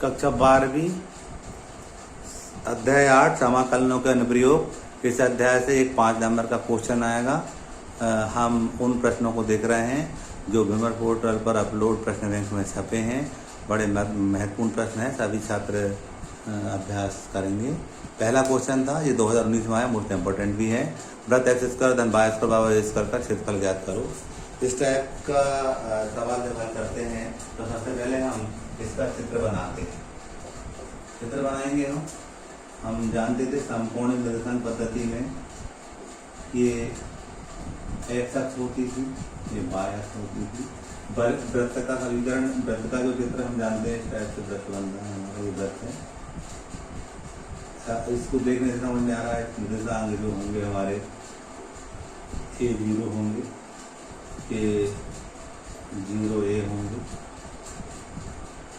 कक्षा 12वीं अध्याय 8 समाकलनों के अनुप्रयोग। इस अध्याय से एक 5 नंबर का क्वेश्चन आएगा। हम उन प्रश्नों को देख रहे हैं जो विमर पोर्टल पर अपलोड प्रश्न बैंक में छपे हैं। बड़े महत्वपूर्ण प्रश्न हैं, सभी छात्र अभ्यास करेंगे। पहला क्वेश्चन था, ये 2019 में आया, मोस्ट इम्पोर्टेंट भी है। वृत्त एक्स स्क्वायर धन वाई स्क्वायर बराबर ए स्क्वायर का क्षेत्रफल ज्ञात करो। इस टाइप का सवाल जब हल करते हैं तो सबसे पहले हम इसका चित्र बनाते हैं। चित्र बनाएंगे हम जानते थे समकोणीय निर्देशांक पद्धति में ये एक्स अक्ष होती थी, ये वाई अक्ष होती थी। वृत्त का समीकरण, वृत्त का जो चित्र हम जानते हैं, इस टाइप से वृत्त बनता है, हमारा ये वृत्त है। इसको देखने से समझ में आ रहा है निर्देशांक जो होंगे हमारे ए 0 होंगे, ए 0 ए होंगे।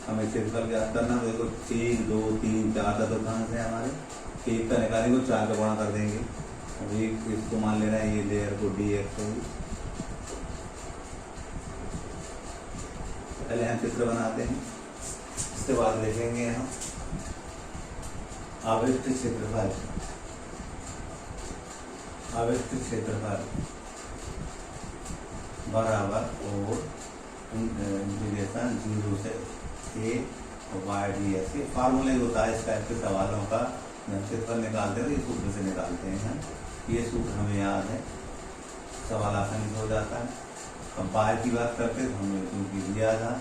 हमें क्षेत्रफल ज्ञात करना, देखो 1 2 3 4 चतुर्थांश है हमारे। 1 का निकालेंगे तो 4 का गुणा कर देंगे। अब एक इसको मान लेना है, ये लेयर को डी एक्स होगी। पहले हम चित्र बनाते हैं, इसके बाद लिखेंगे हम आविष्ट क्षेत्रफल। आविष्ट क्षेत्रफल बराबर और इंटीग्रेशन 0 से ए वाई डी एक्स। ये फार्मूला होता है इस टाइप के सवालों का। क्षेत्रफल निकालते हैं, ये सूत्र से निकालते हैं। ये सूत्र हमें याद है, सवाल आसानी से हो जाता है। अब वाई की बात करते तो हमने क्योंकि दिया था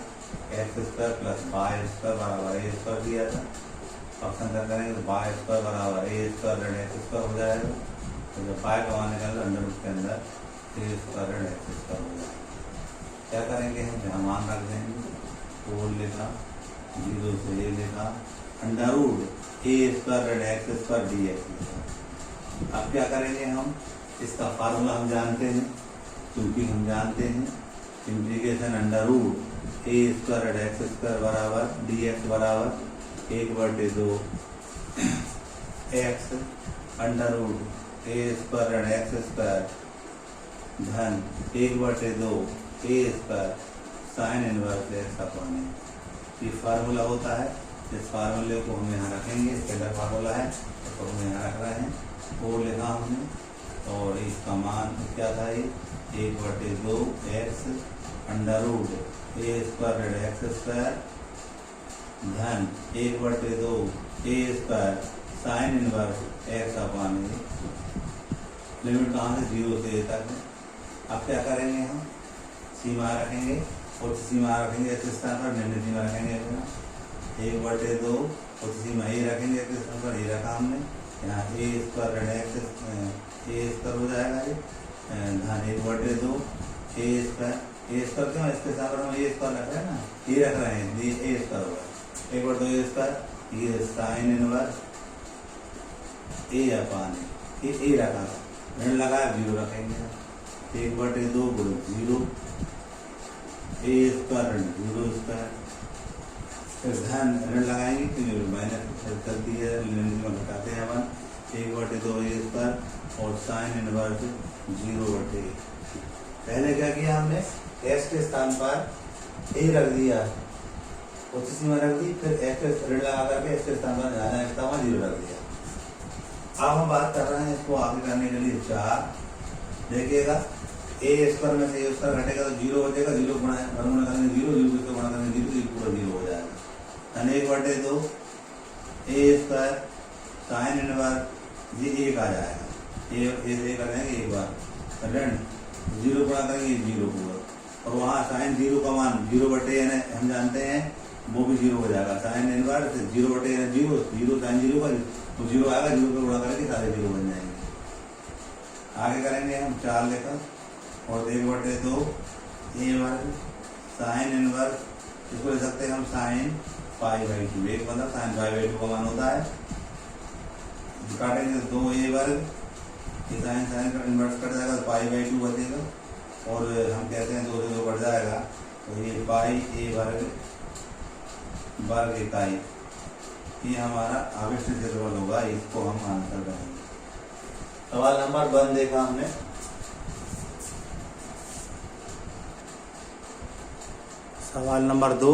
x square plus Y square बराबर ए स्क्वायर दिया था। ऑप्शन कर करेंगे तो वाई स्क्वायर बराबर ए स्क्वायर ऋण एक्स स्क्वायर हो जाएगा। तो जब वाई का मान निकाल अंडर रूट के अंदर ए स्क्वायर ऋण एक्स स्क्वायर हो जाएगा। क्या करेंगे हम, जहाँ मान रख देंगे, 4 लिखा, 0 से ए लिखा, अंडर रूट ए स्क्वायर ऋण एक्स स्क्वायर डी एक्स लिखा। अब क्या करेंगे हम, इसका फार्मूला हम जानते हैं, क्योंकि हम जानते हैं integration under root A square ऋण एक्स स्क्वायर बराबर डी एक्स बराबर 1/2 X under root A square ऋण एक्स स्क्वायर धन 1/2 A square sine inverse X upon A. ये फार्मूला होता है। इस फार्मूले को हम यहाँ रखेंगे, पहला फार्मूला है तो हम यहाँ रख रहे हैं। वो लिखा हमने और इसका मान क्या था, ये 1/2 X under root A square ऋण एक्स स्क्वायर धन 1/2 A square sine inverse X upon A. Limit कहाँ से 0 से ए तक है। अब क्या करेंगे हम, सीमा रखेंगे और सीमा रखेंगे इस स्थान पर, निम्न सीमा रखेंगे 1/2 और सीमा ए रखेंगे इस स्थान पर, ए रखा हमने। यहाँ ए स्क्वायर ऋण एक्स ए स्क्वायर हो जाएगा ये धन 1/2 ए स्क्वायर। ए स्क्वायर क्यों, इसके साथ हम ए स्क्वायर रख रहे हैं ना, ये रख रहे हैं, ए स्क्वायर होगा 1/2 ए स्क्वायर, ये साइन इनवर्स ए अपॉन ए रखा, ऋण लगाया 0 रखेंगे। 1/2 गुणित 0 ए स्क्वायर ऋण 0 स्क्वायर, फिर धन ऋण लगाएंगे क्योंकि माइनस चलती है, घटाते हैं अपन 1/2 ए स्क्वायर और साइन इनवर्स 0/a। पहले क्या किया हमने, एक्स के स्थान पर ए रख दिया, उसी सीमा रख दी, फिर एक्स ऋण लगा करके एक्स के स्थान पर जाना एक्स का 0 रख दिया। अब हम बात कर रहे हैं इसको आगे करने के लिए 4। देखिएगा ए स्क्वायर में से ए स्क्वायर घटेगा तो 0 हो जाएगा, 0 गुणा करेंगे 0, 0 से गुणा करेंगे 0, तो पूरा 0 हो जाएगा। धन 1/2 ए स्क्वायर साइन इनवर्स ये 1 आ जाएगा, ये कर देंगे एक बार, ऋण 0 गुणा करेंगे 0 पूरा, और वहाँ साइन 0 का मान 0/a हम जानते हैं, वो भी 0 हो जाएगा। साइन इनवर्स 0/a 0, 0 साइन 0 का तो 0 आएगा, 0 को गुणा करेंगे सारे 0 बन जाएंगे। आगे करेंगे हम 4 लेकर और 1/2 ए वर्ग साइन इनवर्स, इसको ले सकते हैं हम साइन π/2, एक मतलब साइन π/2 का मान होता है। काटेंगे 2 ए वर्ग, ये साइन का इनवर्स कट जाएगा तो π/2 बचेगा, और हम कहते हैं 2 से 2 कट जाएगा तो ये π वर्ग इकाई, ये हमारा आविष्ट क्षेत्रफल होगा। इसको हम आंसर करेंगे। सवाल नंबर 1 देखा हमने। सवाल नंबर 2,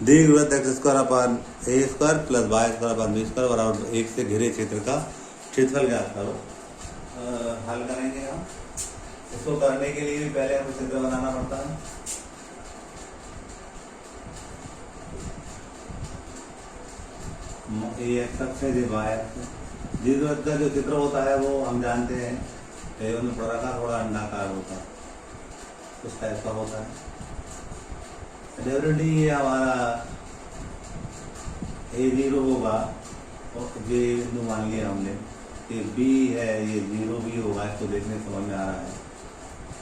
दीर्घवृत्त X square upon A square plus Y square upon B square बराबर 1 से घिरे क्षेत्र का क्षेत्रफल ज्ञात करो। हल करेंगे हम। इसको करने के लिए भी पहले हमें चित्र बनाना पड़ता है। ये एक्स अक्ष है, ये वाई अक्ष है। दीर्घवृत्त का जो चित्र होता है वो हम जानते हैं में प्रकार थोड़ा अंडाकार होता है, उस टाइप का होता है। डेफिनेटली ये हमारा A0 होगा और ये बिंदु मान लिया हमने, ये B है, ये 0 भी होगा। इसको देखने समझ में आ रहा है।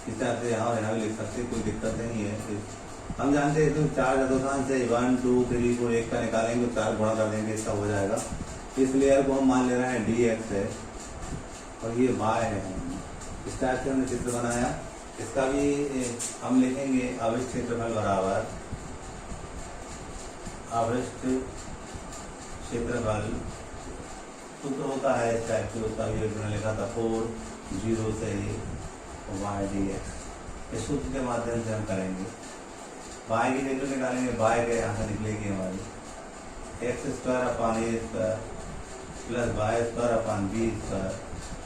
इस तरह से यहाँ भी लिख सकते, कोई दिक्कत नहीं है। हम जानते हैं तो 4 चतुर्थांश से 1 2 3 4 1 का निकालेंगे तो 4 गुणा कर देंगे, इसका हो जाएगा। इस लेयर को हम मान ले रहे हैं dx है और ये y है। इस टाइप से हमने चित्र बनाया। इसका भी हम लिखेंगे अवशिष्ट क्षेत्रफल बराबर अवशिष्ट क्षेत्रफल सूत्र होता है इस टाइप से। उसका भी एक लिखा था 4 0 से y dx। इस सूत्र के माध्यम से हम करेंगे। y की वैल्यू निकालेंगे, y के यहाँ से निकलेगी हमारी x square upon A square plus Y square upon B square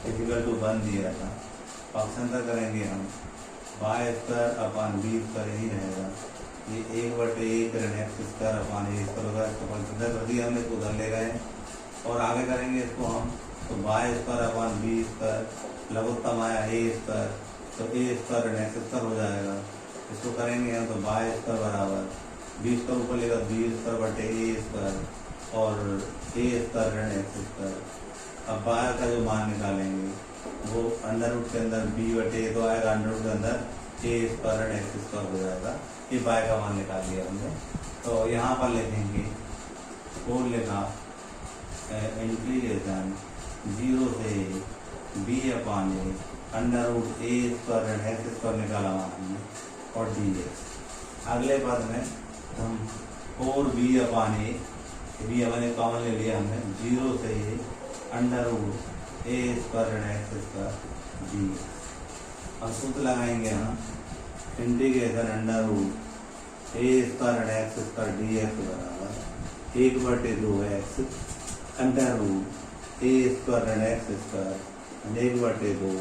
equal to 1 दिया था। ऑप्शन का करेंगे हम, y square upon B square यही रहेगा। ये 1/1 ऋण एक्स स्क्वायर अपान ए स्क्वायर होगा। इसको कंसिडर कर दिया हमने, इसको उधर ले गए और आगे करेंगे इसको हम। तो Y square upon B square लघुत्तम आया ए स्क्वायर, तो ए स्क्वायर ऋण एक्स स्क्वायर हो जाएगा। इसको करेंगे हम तो वाई स्क्वायर बराबर बी स्क्वायर ऊपर लेगा बी स्क्वायर बटे ए स्क्वायर और ए स्क्वायर ऋण एक्स स्क्वायर। अब वाई का जो मान निकालेंगे वो अंडर रूट के अंदर बी बटे ए तो आएगा, अंडर रूट के अंदर ए स्क्वायर ऋण एक्स स्क्वायर हो जाएगा। ये वाई का मान निकाल लिया हमने। तो यहाँ पर लिखेंगे और लिखा इंटीग्रेशन 0 से B upon A under root A square ऋण एक्स स्क्वायर निकाला हमने और dx। अगले पद में हम 4b अपान ए, बी अपने कॉमन ले लिया हमने, 0 से ये अंडर रूट ए स्क्वायर ऋण एक्स स्क्वायर dx। अब सूत्र लगाएंगे हम, integration under root A square ऋण एक्स स्क्वायर dx बराबर 1/2 X under root A square ऋण x square 1/2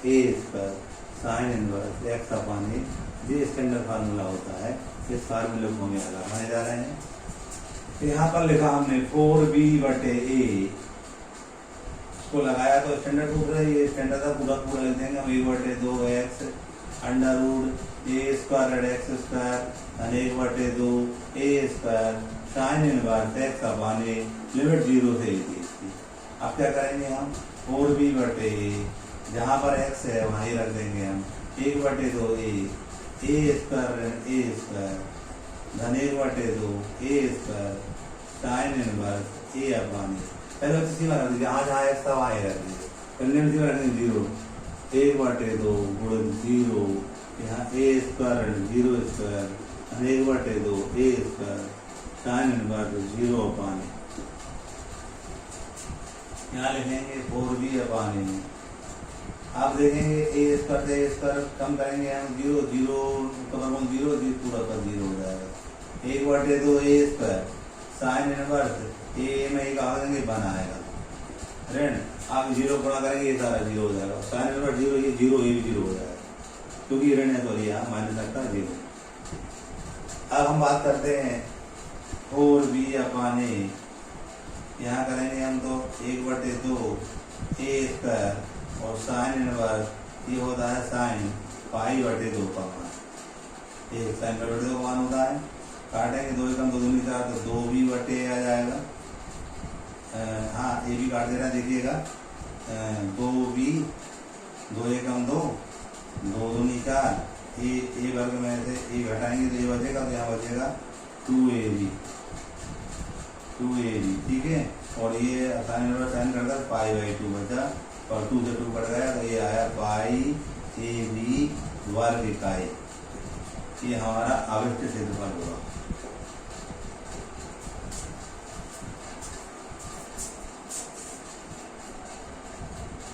A square sine inverse X upon ए। ये स्टैंडर्ड फार्मूला होता है। इस फार्मूले को हमें लगाने जा रहे हैं। तो यहाँ पर लिखा हमने 4b/a, इसको लगाया तो स्टैंडर्ड सूत्र है। ये स्टैंडर्ड का पूरा पूरा लिख देंगे हम, 1/2 X under root A square ऋण x square 1/2 A square sine inverse X upon a limit 0 से a। अब क्या करेंगे हम, 4b/a, जहाँ पर x है वहीं रख देंगे हम, 1/2 ए स्क्वायर ए स्क्वायर धन 1/2 ए स्क्वायर साइन इनवर्स ए अपान ए। पहले बच्चे सीमा रख दीजिए, जहाँ एक्स था वहाँ रख दीजिए। पहले सीमा रख दीजिए 0 1/2 गुणन 0 यहाँ ए स्क्वायर 0 स्क्वायर धन 1/2 ए स्क्वायर साइन इनवर्स 0 अपान ए। यहाँ लिखेंगे 4b अपान ए। आप देखेंगे ए स्क्वायर से ए स्क्वायर कम करेंगे हम, 0 0 0 पूरा का 0 हो जाएगा। 1/2 ए स्क्वायर साइन इनवर्स ए में एक आ देंगे 1 आएगा ऋण, आप 0 गुणा करेंगे ये सारा 0 हो जाएगा। साइन इनवर्स 0, ये 0 ये भी 0 हो जाएगा क्योंकि ऋण है तो यहाँ माइनस लगता है 0। अब हम बात करते हैं 4b अपान ए। यहाँ करेंगे हम तो 1/2 ए स्क्वायर और साइन इनवर्स ये होता है साइन π/2 का मान। ये साइन π/2 का मान होता है। काटेंगे 2 एकम 2 दूनी 4 तो 2b/a आ जाएगा। हाँ ये भी काट देना, देखिएगा 2b 2 एकम 2 2 दूनी 4 ए वर्ग में से ए घटाएंगे तो ये बचेगा, तो यहाँ बचेगा 2ab। ठीक है। और ये साइन इनवर्स साइन करकर π/2 बचा और 2 से 2 कट गया तो ये आया π/ab वर्ग इकाई। ये हमारा अवशिष्ट क्षेत्रफल होगा।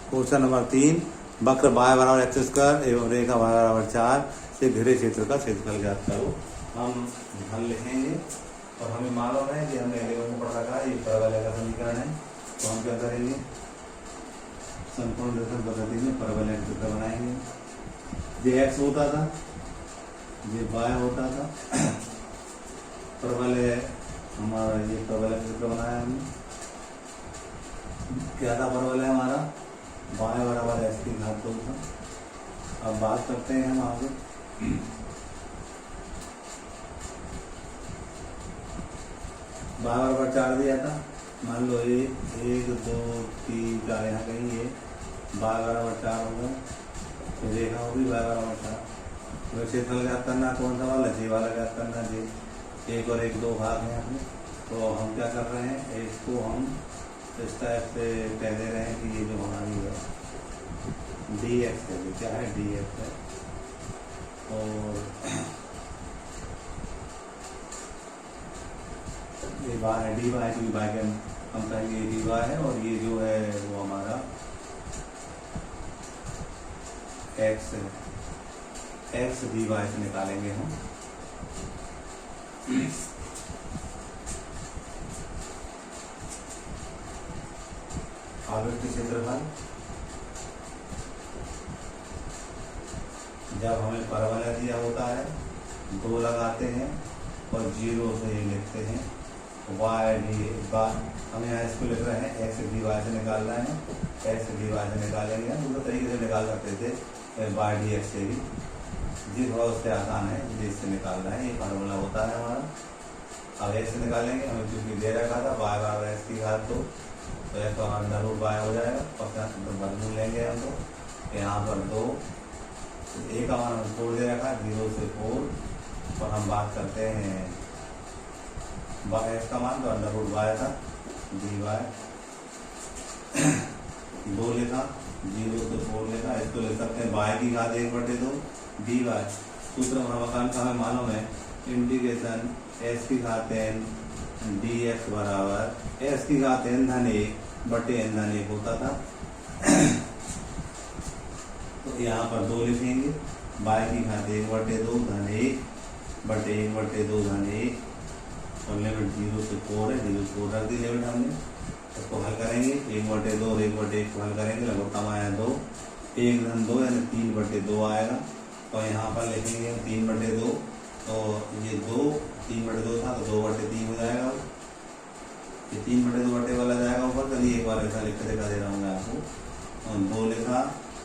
क्वेश्चन नंबर 3, वक्र y बराबर एक्स स्क्वायर एवं रेखा y बराबर 4 से घिरे क्षेत्र का क्षेत्रफल ज्ञात करो। हम हल लिखेंगे। और हमें मालूम है कि हमने 11 में पढ़ रखा है ये परवलय का समीकरण है। तो हम क्या करेंगे, संपूर्ण दर्शन पद्धति में परवलय का चित्र बनाएंगे। ये एक्स होता था, ये वाई होता था, परवलय हमारा ये परवलय का चित्र बनाया हमने। क्या था परवलय हमारा, वाई बराबर एक्स की घात 2 था। अब बात करते हैं हम आगे। बराबर 4 दिया था, मान लो ये 1 2 3 4 यहाँ कहीं ये बराबर 4 हो गया, तो रेखा होगी बराबर 4। तो क्षेत्रफल ज्ञात करना कौन सा वाला, जे वाला ज्ञात करना। जे 1 और 1 2 भाग हैं अपने, तो हम क्या कर रहे हैं, इसको हम इस टाइप से कह दे रहे हैं कि ये जो हमारी है डी एक्स है, क्या है डी एक्स है, और ये बाय है डी वाई, क्योंकि बाय के हम कहेंगे डी वाई है, और ये जो है वो हमारा एक्स है, एक्स डी वाई से निकालेंगे हम। आवृत्ति क्षेत्रफल, जब हमें परवलय दिया होता है 2 लगाते हैं और 0 से ये लिखते हैं वाई डी बार, हम यहाँ इसको लिख रहे हैं एक्स डी वाई से निकाल रहे हैं, एक्स डी वाई से निकालेंगे। दूसरे तरीके से निकाल सकते थे वाई डी एक्स से भी, जी थोड़ा उससे आसान है, जी इससे निकाल रहे हैं, ये फार्मूला होता है हमारा। अब एक्स से निकालेंगे, हमें क्योंकि दे रखा था वाई बराबर एक्स की घात 2, तो एक्स का अंडर रूट वाई हो जाएगा, और वर्गमूल लेंगे हम, तो यहाँ पर 2, तो ए का मान हम 4 दे रखा 0 से 4, और हम बात करते हैं एक्स का मान, तो अंडर रूट वाई था, डी वाई 2 लिखा, 0 से 4 लिखा। इसको लिख सकते हैं वाई की घात 1/2 डी वाई। सूत्र मकान का हमें मालूम है, इंटीग्रेशन एस की घात n डी एक्स बराबर एस की घात n धन 1 बटे n धन 1 होता था। तो यहाँ पर 2 लिखेंगे, वाई की घात 1/2 धन 1 बटे 1/2 धन 1, और लिमिट 0 से 4 है, 0 से 4 रख दी लिमिट हमने। इसको हल करेंगे, 1/2 और 1/1 को हल करेंगे, लगभग कम आया 2, 1 धन 2 यानी 3/2 आएगा। तो यहाँ पर लिखेंगे 3/2, तो ये 2 3/2 था, तो 2/3 हो जाएगा, ये 3/2 वाला जाएगा ऊपर। चलिए एक बार ऐसा लिख के दिखा दे रहा हूँ मैं आपको, 2 लिखा,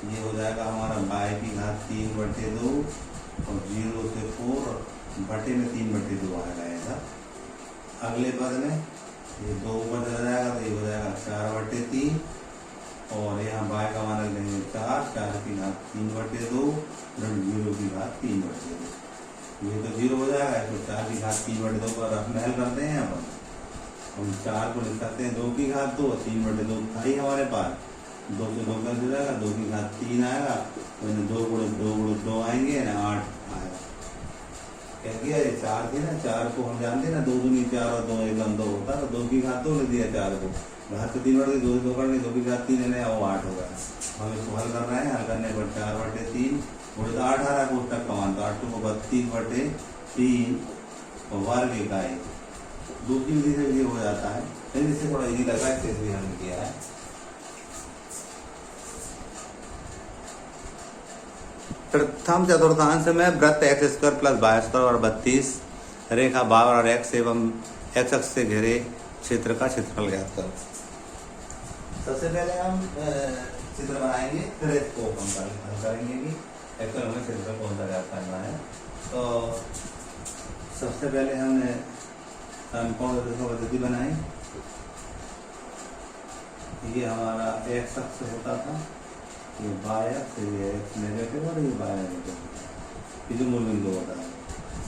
ये हो जाएगा हमारा वाई की घात 3/2 और 0 से 4 और बटे में 3/2 आएगा ऐसा। अगले पद में ये 2 ऊपर चला जाएगा, तो ये हो जाएगा 4/3, और यहाँ वाई का मान लेंगे 4, 4 की घात 3/2 और 0 की घात 3/2, ये तो 0 हो जाएगा। तो 4 की घात 3/2 पर रफ महल करते हैं, यहाँ पर हम 4 को लिख सकते हैं 2 की घात 2, 3/2 था ही हमारे पास, 2 से 2 कैंसिल हो जाएगा, 2 की घात 3 आएगा, तो 2 × 2 आएंगे ना 8 आएगा। क्या किया, ये 4 थे ना, 4 को हम जानते हैं ना, 2 दूनी 4 और 2 एकदम 2 होता है, तो 2 की घात 2 लिख दिया, 4 को घात को 3 बढ़ 2 से 2 कर ली, 2 की घात 3 है, वो 8 होगा। हम इसको हल कर रहे हैं, हल करने पर 4/3 उड़ता 18 कोष्टक का मान, तो 8 को 32/3 वर्ग इकाई। दूसरी विधि से ये हो जाता है, लेकिन इससे थोड़ा इजी लगा, इससे भी हमने किया है। प्रथम चतुर्थांश में वृत्त x² + y² और 32 रेखा बार और x एवं x अक्ष से घिरे क्षेत्र का क्षेत्रफल ज्ञात करो। सबसे पहले हम चित्र बनाएंगे, फिर इसको हम करेंगे कि एक्चुअल हमें क्षेत्रफल कौन सा ज्ञात करना है। तो सबसे पहले हमने कौन सा पद्धति बनाई, ये हमारा x अक्ष होता था, ये वाई अक्ष, ये x नेगेटिव और ये वाई नेगेटिव, ये जो मूल बिंदु होता है।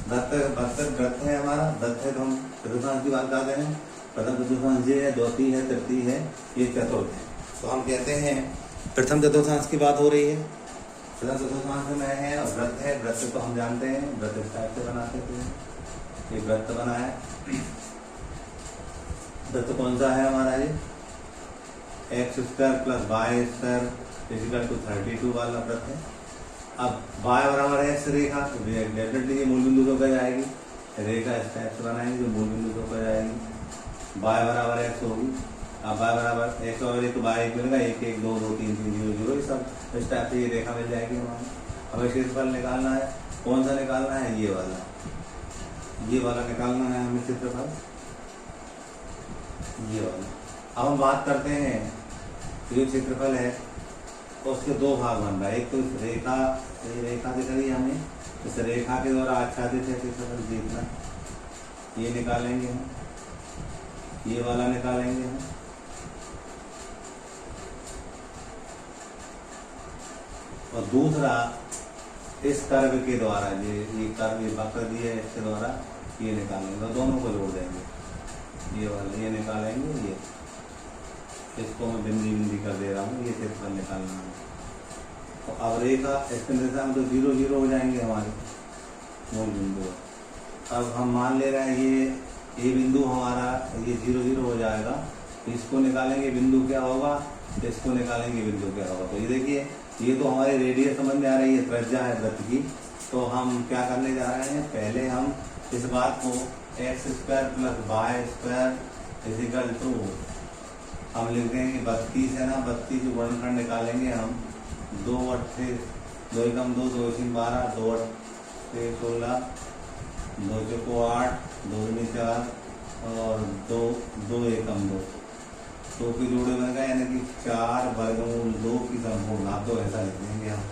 वृत्त है हमारा, वृत्त है तो हम चतुर्थांश की बात करते हैं। प्रथम चतुर्थांश ये है, द्वितीय है, तृतीय है, ये चतुर्थ है, तो हम कहते हैं प्रथम चतुर्थांश की बात हो रही है। प्रथम चतुर्थांश में है और वृत्त है, वृत्त तो हम जानते हैं, वृत्त इस टाइप से बनाते थे, ये वृत्त बना है। वृत्त कौन सा है हमारा, ये x² + y² = 32 वाला वृत्त है। अब y बराबर x रेखा, तो डेफिनेटली ये मूल बिंदु तो कहीं आएगी, रेखा इस टाइप से बनाएंगे जो मूल बिंदु के ऊपर जाएगी। y बराबर x होगी। अब y बराबर x और एक y एक मिलेगा, 1 1 2 2 3 3 0 0, ये सब इस टाइप से ये रेखा मिल जाएगी हमारे। हमें क्षेत्रफल निकालना है, कौन सा निकालना है? ये वाला निकालना है हमें क्षेत्रफल, ये वाला। अब हम बात करते हैं जो क्षेत्रफल है उसके दो भाग बन रहा है। एक तो इस रेखा, ये रेखा दिख रही है हमें, इस रेखा के द्वारा आच्छादित है क्षेत्रफल देखना, ये निकालेंगे हम, ये वाला निकालेंगे हम। और दूसरा इस कर्व के द्वारा, ये कर्व, ये वक्र दिया है, इसके द्वारा ये निकालेंगे, तो दोनों को जोड़ देंगे। ये वाला ये निकालेंगे, ये इसको मैं बिंदी बिंदी कर दे रहा हूँ, ये क्षेत्रफल निकालना है। तो अब रेखा इसके दिशा में तो 0 0 हो जाएंगे हमारे मूल बिंदु। अब हम मान ले रहे हैं ये बिंदु हमारा ये 0 0 हो जाएगा, इसको निकालेंगे बिंदु क्या होगा, इसको निकालेंगे बिंदु क्या होगा। तो ये देखिए, ये तो हमारे रेडियस समझ में आ रही है, त्रिज्या है वृत्त की। तो हम क्या करने जा रहे हैं, पहले हम इस बात को x² + y² इजिकल टू हम लिख देंगे 32 है ना, 32 गुणनखंड निकालेंगे हम। 2 8 से 2 एकम 2 2 3 12 2 8 से 16 2 चौको 8 2 दूनी 4 और 2 2 एकम 2 2 के जोड़े बन गए, यानी कि 4 वर्गमूल 2 की संपूर्ण घात। तो ऐसा लिख देंगे हम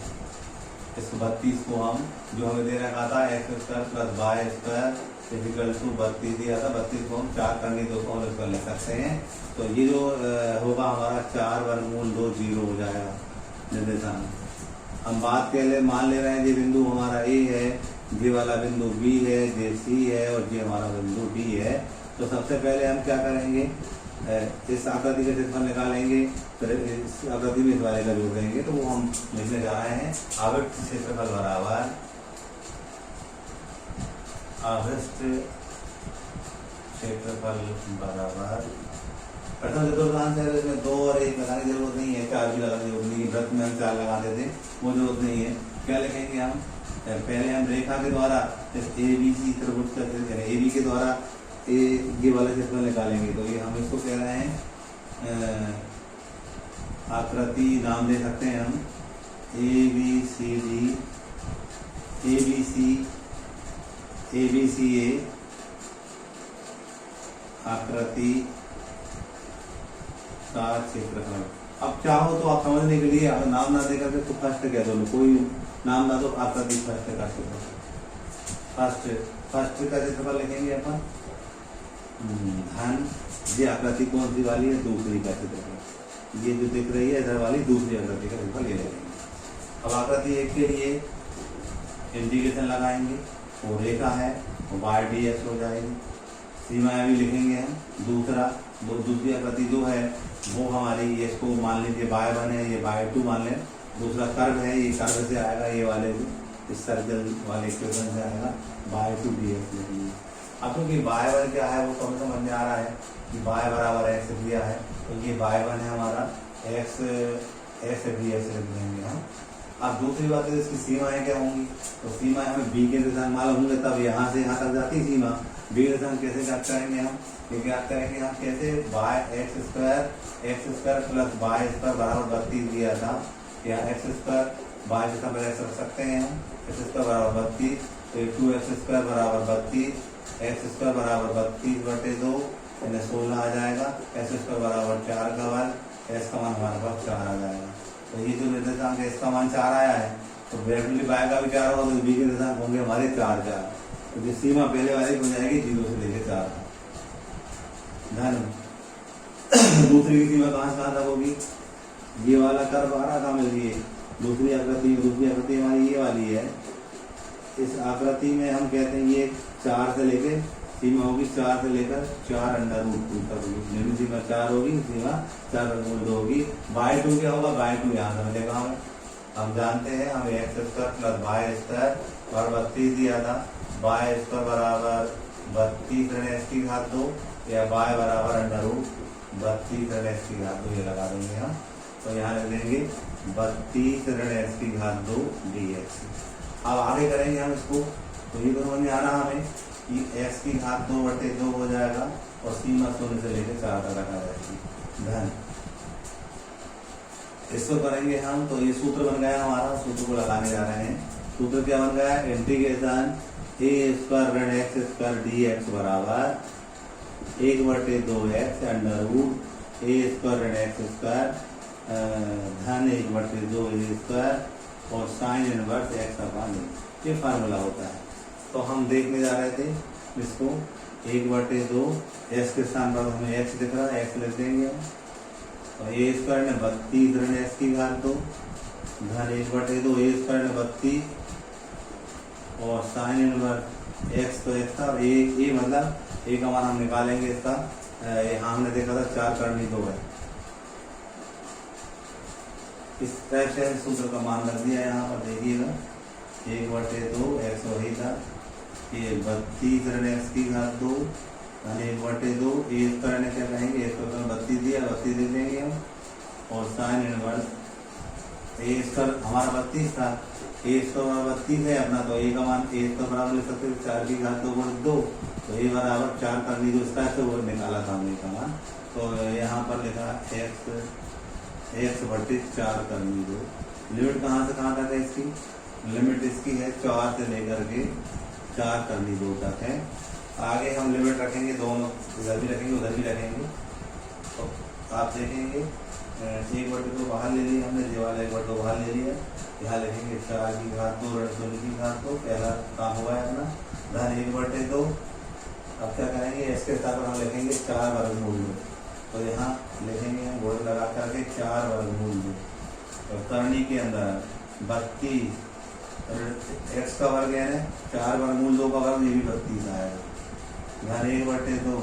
इस 32 को, हम जो हमें दे रखा था x² + y² इजिकल टू 32 दिया था, 32 को हम 4 करने 2 को हम इसको लिख सकते हैं। तो ये जो होगा हमारा 4 वर्गमूल 2 0 हो जाएगा निर्देशांक। हम बात के लिए मान ले रहे हैं ये बिंदु हमारा A है, ये वाला बिंदु B है, ये C है और ये हमारा बिंदु D है। तो सबसे पहले हम क्या करेंगे, इस आकृति का क्षेत्रफल निकालेंगे, फिर इस आकृति में इस वाले का जोड़ देंगे। तो वो हम लिखने जा रहे हैं आवृत्त क्षेत्रफल बराबर आवृत्त क्षेत्रफल बराबर प्रथम चतुर्थांश है, इसमें 2 और 1 लगाने की जरूरत नहीं है, 4 भी लगाने की जरूरत नहीं है, वृत्त में हम 4 लगा देते हैं, वो जरूरत नहीं है। क्या लिखेंगे हम, पहले हम रेखा के द्वारा इस ABC त्रिभुज का AB के द्वारा ये वाला क्षेत्रफल निकालेंगे। तो ये हम इसको कह रहे हैं आकृति, नाम दे सकते हैं हम ABCA आकृति का क्षेत्रफल। अब चाहो तो आप समझने के लिए नाम ना देकर के तो फर्स्ट कह दो, कोई नाम ना दो, आकृति फर्स्ट का क्षेत्रफल, फर्स्ट का क्षेत्रफल लिखेंगे अपन धन। ये आकृति कौन सी वाली है, दूसरी का क्षेत्रफल, ये जो दिख रही है इधर वाली दूसरी आकृति का क्षेत्रफल ये लेंगे। अब आकृति 1 के लिए इंटीग्रेशन लगाएंगे, वो रेखा है वो y/dx हो जाएगी। सीमाएं भी लिखेंगे हम। दूसरी आकृति जो है वो हमारी, ये इसको मान लीजिए y1 है, ये y2 मान लें। दूसरा कर्व है, ये कर्व से आएगा, ये वाले इस सर्कल वाले इक्वेशन से आएगा y2dx लेंगे। अब क्योंकि y1 क्या है वो कम समझ में आ रहा है कि y बराबर x दिया है, तो ये y1 है हमारा, x dx लिख देंगे हम। अब दूसरी बात है इसकी सीमाएं क्या होंगी, तो सीमाएं हमें b के दिशा मालूम होंगे, तब यहाँ से यहाँ तक जाती सीमा। b के दिशा कैसे ज्ञात करेंगे हम, ये ज्ञात करेंगे हम कैसे, x² + y² बराबर 32 दिया था, या x² y के साथ रख सकते हैं हम, x² बराबर 32, तो 2x² बराबर 32, x² बराबर 32/2 यानी 16 आ जाएगा, x² बराबर 4 का वर्ग, s का मान हमारे पास 4 आ जाएगा। तो ये जो निर्देशांक है इसका मान 4 आया है, तो ब्रैकेट y का भी 4 होगा, तो b के निर्देशांक होंगे हमारे 4 4। तो जो सीमा पहले वाली हो जाएगी 0 से लेकर 4 धन। दूसरी की सीमा कहाँ तक होगी, ये वाला कर्व आ रहा था मिलिए, दूसरी आकृति हमारी ये वाली है। इस आकृति में हम कहते हैं ये 4 से लेकर सीमा होगी, 4 से लेकर 4√2 तक होगी, निम्न सीमा 4 होगी, सीमा 4√2 होगी। y2 क्या होगा, y2 यहाँ से मिलेगा हमें, हम जानते हैं हमें x² + y² और 32 दिया था, y² बराबर 32 ऋण x की घात 2 या y बराबर √32 ऋण x की घात 2 ये लगा देंगे हम। तो यहाँ लिख देंगे 32 ऋण x की घात 2 dx। अब आगे करेंगे हम इसको, तो ये तो समझ में आ रहा हमें एक्स की घात 2/2 हो जाएगा और सीमा 0 से लेकर 4 तक आ जाएगी धन। इसको करेंगे हम तो ये सूत्र बन गया हमारा, सूत्र को लगाने जा रहे हैं। सूत्र क्या बन गया? इंटीग्रेशन ए स्क्वायर ऋण एक्स स्क्वायर डी एक्स बराबर 1/2x under root A square ऋण एक्स स्क्वायर धन 1/2 ए स्क्वायर और sine inverse X upon A, ये फार्मूला होता है। तो हम देखने जा रहे थे इसको 1/2 एक्स के स्थान पर हमें एक्स दिख रहा है, एक्स लिख देंगे और ए स्क्वायर ने 32 ऋण एक्स की घात 2 धन 1/2 ए स्क्वायर ने 32 और साइन इनवर्स एक्स तो एक्स था और ए मतलब ए का मान हम निकालेंगे इसका, हमने देखा था 4 करनी 2 है। इस तरह से सूत्र का मान रख दिया यहाँ पर, देखिएगा 1/2 एक्स वही था, ये 32 ऋण एक्स की घात 2 धन 1/2 ए स्क्वायर ने क्या कहेंगे, ए स्क्वायर 32 दिया, 32 दे देंगे हम और साइन इनवर्स ए स्क्वायर हमारा 32 था, ए स्क्वायर 32 है अपना, तो ए का मान ए स्क्वायर बराबर लिख सकते हैं 4 की घात 2/2, तो ए बराबर 4 कर दी, इस तरह से वो निकाला था हमने का मान। तो यहाँ पर लिखा x/4 कर दी 2। लिमिट कहाँ से कहाँ तक है इसकी? लिमिट इसकी है 4 से लेकर के 4 करनी 2 तक है। आगे हम लिमिट रखेंगे, दोनों इधर भी रखेंगे उधर भी रखेंगे, तो आप देखेंगे 1/2 बाहर ले लिया हमने, ये वाला 1/2 बाहर ले लिया, यहाँ लिखेंगे 4 की घात 2 ऋण 0 की घात 2, पहला काम हुआ है अपना धन 1/2। अब क्या करेंगे, इसके साथ हम लिखेंगे 4 वर्गमूल 2, तो यहाँ लिखेंगे हम गुण लगा करके 4 वर्गमूल 2 और करनी के अंदर 32 एक्स का वर्ग है 4 वर्गमूल 2 का वर्ग, ये भी 32 आएगा धन 1/2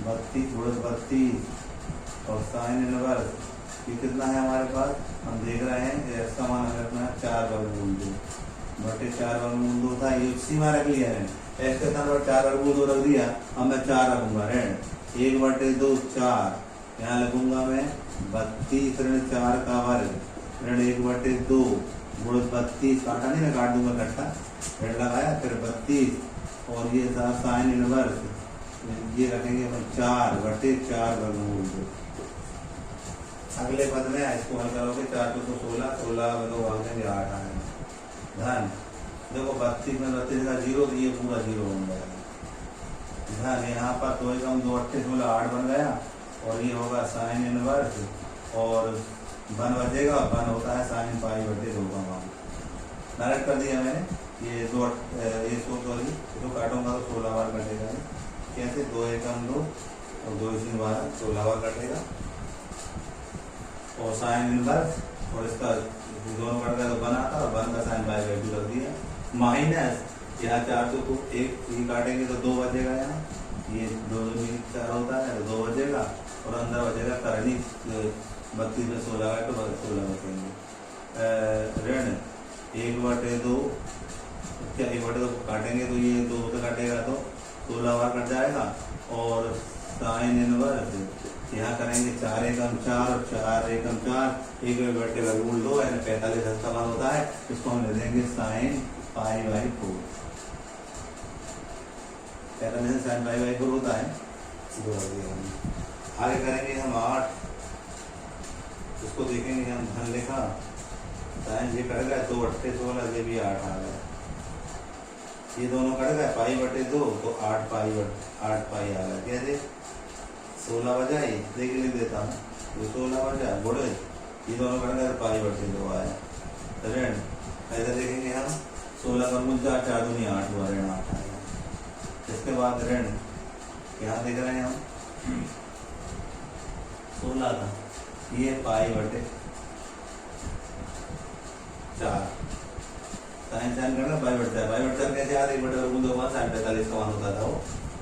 32 गुण 32 और साइन इनवर्स ये कितना है हमारे पास, हम देख रहे हैं एक्स का मान रखना है 4 वर्गमूल 2 बटे 4 वर्गमूल 2 था, ये सीमा रख लिया है, एक्स के स्थान पर 4 वर्गमूल 2 रख दिया, अब मैं 4 रखूंगा ऋण 1/2 4, यहाँ लगूंगा मैं 32 ऋण 4 का वर्ग ऋण 1/2 गुण 32, काटा नहीं मैं काट दूंगा इकट्ठा, ऋण लगाया फिर 32 और ये था साइन इनवर्स, ये रखेंगे हम 4/4 वर्गमूल 2। अगले पद में इसको हल करोगे 4 को 16, 16 में 2 भाग देंगे 8 आएगा धन। देखो 32 में 32 का 0, तो ये पूरा 0 बन जाएगा धन। यहाँ पर 2 कम 2 8 16 8 बन गया और ये होगा साइन इनवर्स और बन बचेगा, बन होता है साइन π/2 का मान, डायरेक्ट कर दिया मैंने। ये 2 ये सॉरी इसको काटूंगा तो 16 बार कटेगा, कैसे 2 एकम 2 और 2 3 12 16 बार कटेगा और साइन इनवर्स और इसका दोनों कट गया तो बन आता और बन का साइन π/2 कर दिया माइनस यहाँ 4 को 1 ही काटेंगे तो 2 बचेगा, यहाँ ये 2 4 होता है तो 2 बचेगा और अंदर बचेगा करनी 32 में 16 है तो 16 बचेंगे ऋण 1/2 क्या 1/2 काटेंगे तो ये 2 से काटेगा तो 16 बार कट जाएगा और साइन इनवर्स यहाँ करेंगे 4 एकम 4 और 4 एकम 4 1/2 वर्गमूल 2 यानी 45 का मान होता है, इसको हम ले देंगे साइन π/4, 45 साइन π/4 होता है। आगे करेंगे हम 8, इसको देखेंगे हम धन लिखा साइन ये कट गया 2 8 16 ये भी 8 आ गया, ये दोनों कट गए π/2 तो 8 π आ गया, कैसे 16 बजा ही देख लिख देता हूँ, ये 16 बजा गुड़े ये दोनों कट गए तो π/2 आया ऋण। ऐसा देखेंगे हम 16 वर्गमूल 4 4 दूनी 8 हुआ ऋण 8 आएगा। इसके बाद ऋण यहाँ देख रहे हैं हम 16 था, ये π/4 साइन साइन करना π/4 कैसे आ रही 1/2 2 साइन 45 का मान होता था वो।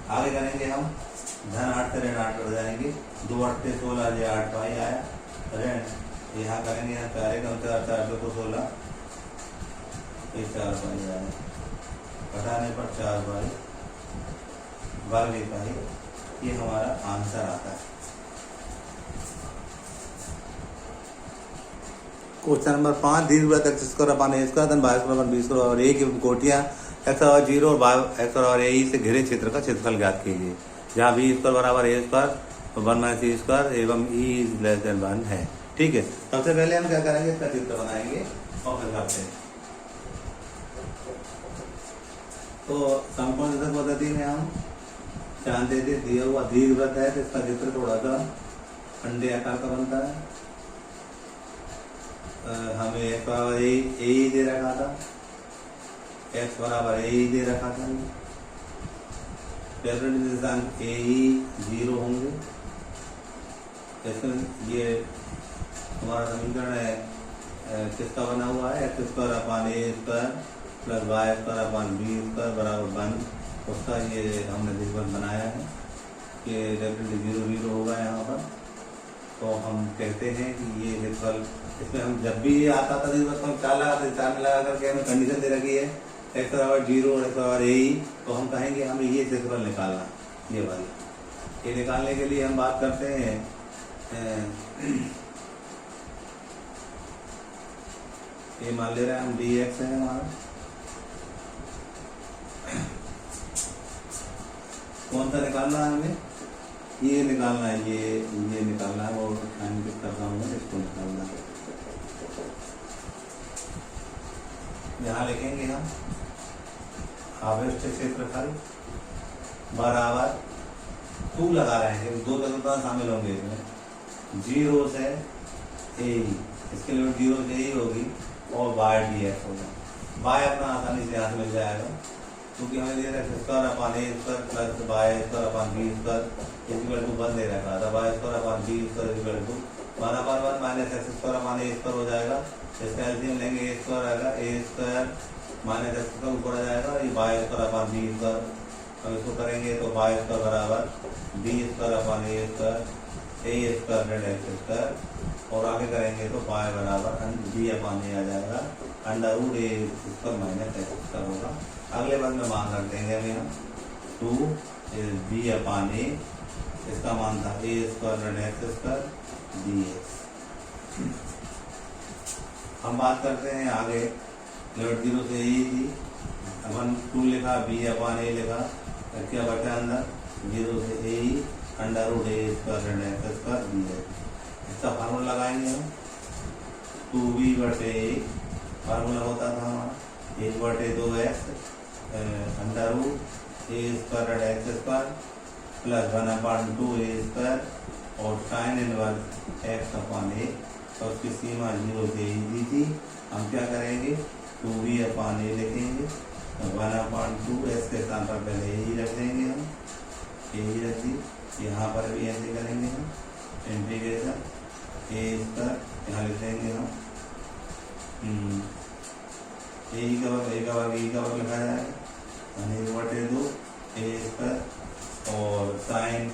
आगे करेंगे हम धन 8 से ऋण 8 बढ़ जाएंगे, 2 8 16 ये 8 पाई आया ऋण। यहाँ करेंगे यहाँ 4 एकम 4 4 2 16 ये 4 पाई आया, घटाने पर 4 पाई वर्ग इकाई, ये हमारा आंसर आता है। क्वेश्चन नंबर 5 दीर्घवृत्त x² / a² धन y² / b² और a की कोटियां एक्स बराबर 0 और वाई एक्स बराबर ए से घिरे क्षेत्र का क्षेत्रफल ज्ञात कीजिए, जहाँ बी स्क्वायर बराबर ए स्क्वायर और 1 माइनस ई स्क्वायर एवं ई इज लेस देन 1 है। ठीक है, सबसे पहले हम क्या करेंगे, इसका चित्र बनाएंगे और फिर करते हैं। तो समकोण द्वितीयक पद्धति में हम जानते थे दिया हुआ दीर्घवृत्त है तो इसका चित्र थोड़ा सा अंडे आकार का बनता है। हमें एक्स बराबर ए दे रखा था, एक्स बराबर ए दे रखा था, निर्देशांक ए 0 होंगे। इसमें ये हमारा समीकरण है किसका बना हुआ है, एक्स स्क्वायर अपान ए square plus Y square upon B square बराबर 1। उसका ये हमने दिग्बंध बनाया है कि डेफिनेटली 0 0 होगा यहाँ पर। तो हम कहते हैं कि ये क्षेत्रफल, इसमें हम जब भी ये आता था दिग्बंध हम 4 लगाते, 4 में लगा करके हमें कंडीशन दे रखी है एक्स बराबर 0 और एक्स बराबर ए, तो हम कहेंगे हमें ये क्षेत्रफल निकालना, ये वाली। ये निकालने के लिए हम बात करते हैं ये मान ले रहे हैं हम डी एक्स है हमारा, कौन सा निकालना है हमें, ये निकालना है, ये निकालना है और टाइम किस करता हूँ इसको निकालना है। यहाँ लिखेंगे हम आवेष्ट क्षेत्रफल बराबर 2 लगा रहे हैं, 2 तत्व शामिल होंगे इसमें, 0 से ए, इसके लिमिट 0 से ए होगी और वाई डी एक्स होगा। वाई अपना आसानी से यहाँ से मिल जाएगा क्योंकि हमें दे रखा है square upon A square plus Y square upon B square equal to 1 दे रखा था, y square upon B square equal to 1 upon 1 minus x square upon A square हो जाएगा। इसका एलसीएम लेंगे, ए स्क्वायर आएगा, a square minus x square ऊपर आ जाएगा, ये y square upon B square. हम इसको करेंगे तो वाई स्क्वायर बराबर बी स्क्वायर अपान ए स्क्वायर, ए स्क्वायर रेड एक्स स्क्वायर और आगे करेंगे तो वाई बराबर बी अपान ए आ जाएगा, under root A square minus x square होगा। अगले पद में मान रख देंगे अभी हम 2 बी अपान ए, इसका मान था ए स्क्वायर रेड एक्स स्क्वायर डी एक्स। हम बात करते हैं आगे, लिमिट 0 से ए थी, अपन 2 लिखा, बी अपान ए लिखा, क्या बचा अंदर 0 से A under root A square रेड एक्स स्क्वायर डी एक्स। इसका फार्मूला लगाएंगे हम 2b बटे ए, फार्मूला होता था हमारा 1 बटे 2x under root A square रेड X square plus 1 upon 2 A square और sine inverse X upon A, और उसकी सीमा 0 से ए दी थी। हम क्या करेंगे 2b अपान ए लिखेंगे, 1 अपान 2 एस के स्थान पर पहले यही रख देंगे हम, यही रख दी। यहाँ पर भी ऐसे करेंगे हम इंटीग्रेशन ए स्क्वायर, यहाँ लिख देंगे हम ए का वर्ग लिखा जाएगा, 1 बटे 2 ए स्क्वायर और साइन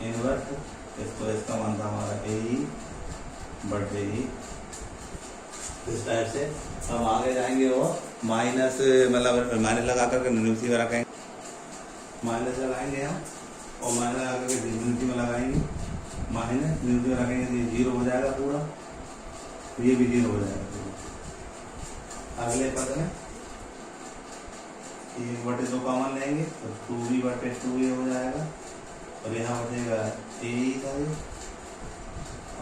इनवर्स, इसको इसका मान था हमारा ए बटे ई। इस टाइप से हम आगे जाएंगे और माइनस, मतलब माइनस लगा करके न्यूनती में रखेंगे, माइनस लगाएंगे हम और माइनस लगा करके न्यूनती में लगाएंगे, माइनस न्यूनती में रखेंगे तो ये 0 हो जाएगा पूरा, तो ये भी 0 हो जाएगा पूरा। अगले पद में 1 बटे 2 कॉमन लेंगे तो 2b बटे 2a हो जाएगा और यहाँ बचेगा ए था ये,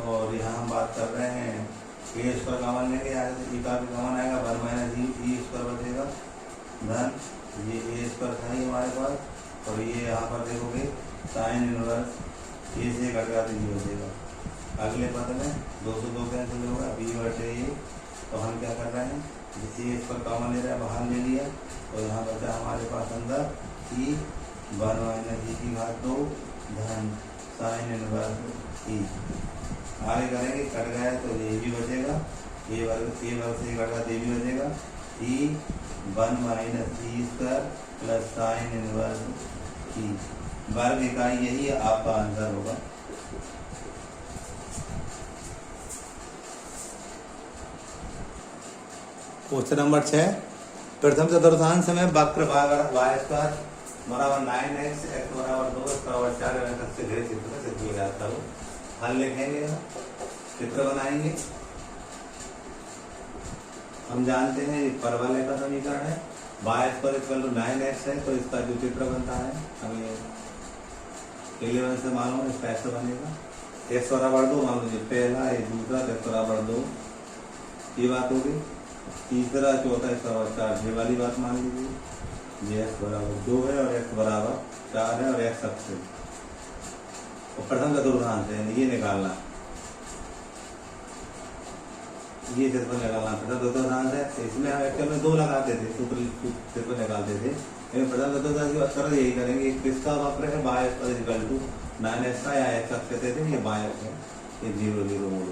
और यहाँ हम बात कर रहे हैं ए स्क्वायर कॉमन लेंगे, यहाँ से ई का भी कॉमन आएगा, 1 माइनस ई स्क्वायर बचेगा धन ये ए स्क्वायर था ही हमारे पास, और ये यहाँ पर देखोगे साइन इनवर्स ए से घटेगा तो ये बचेगा। अगले पद में 2 से 2 कैंसिल होगा, बी बटे ए, तो हम क्या कर रहे हैं ए स्क्वायर कॉमन ले रहे हैं, बाहर ले लिया, और यहाँ बचा हमारे पास अंदर ई 1 माइनस ई की घात 2 धन साइन इनवर्स ई। आगे करेंगे, कट गया तो ये भी बचेगा, ए वर्ग से कट गया तो ये भी बचेगा, E 1 minus E square plus sine inverse E. वर्ग इकाई यही आपका आंसर होगा। क्वेश्चन नंबर 6, प्रथम चतुर्थांश में वक्र वाई स्क्वायर बराबर 9x, x बराबर 2, x बराबर 4 से घिरे चित्र का चित्र ज्ञात करो। हल लिखेंगे, चित्र बनाएंगे। हम जानते हैं परवलय का समीकरण है Y square equal to 9x है, तो इसका जो चित्र बनता है हमें 11 से मालूम है, इसका ऐसे बनेगा x बराबर 2 मान लीजिए पहला, ये दूसरा x बराबर 2, ये बात होगी। तीसरा चौथा x बराबर 4, ये वाली बात मान लीजिए। ये x बराबर 2 है और x बराबर 4 है और x अक्ष है। और प्रथम चतुर्थांश है, ये निकालना, ये क्षेत्र निकालना प्रथम चतुर्थांश है। इसमें हम एक्चुअल में 2 लगाते थे, सूत्र क्षेत्र निकालते थे, लेकिन प्रथम चतुर्थांश की उत्तर यही करेंगे। किसका वक्र है, bye square equal to 9x का, या x अक्ष कहते थे, ये बाय अक्ष है, ये 0 0 मोड़,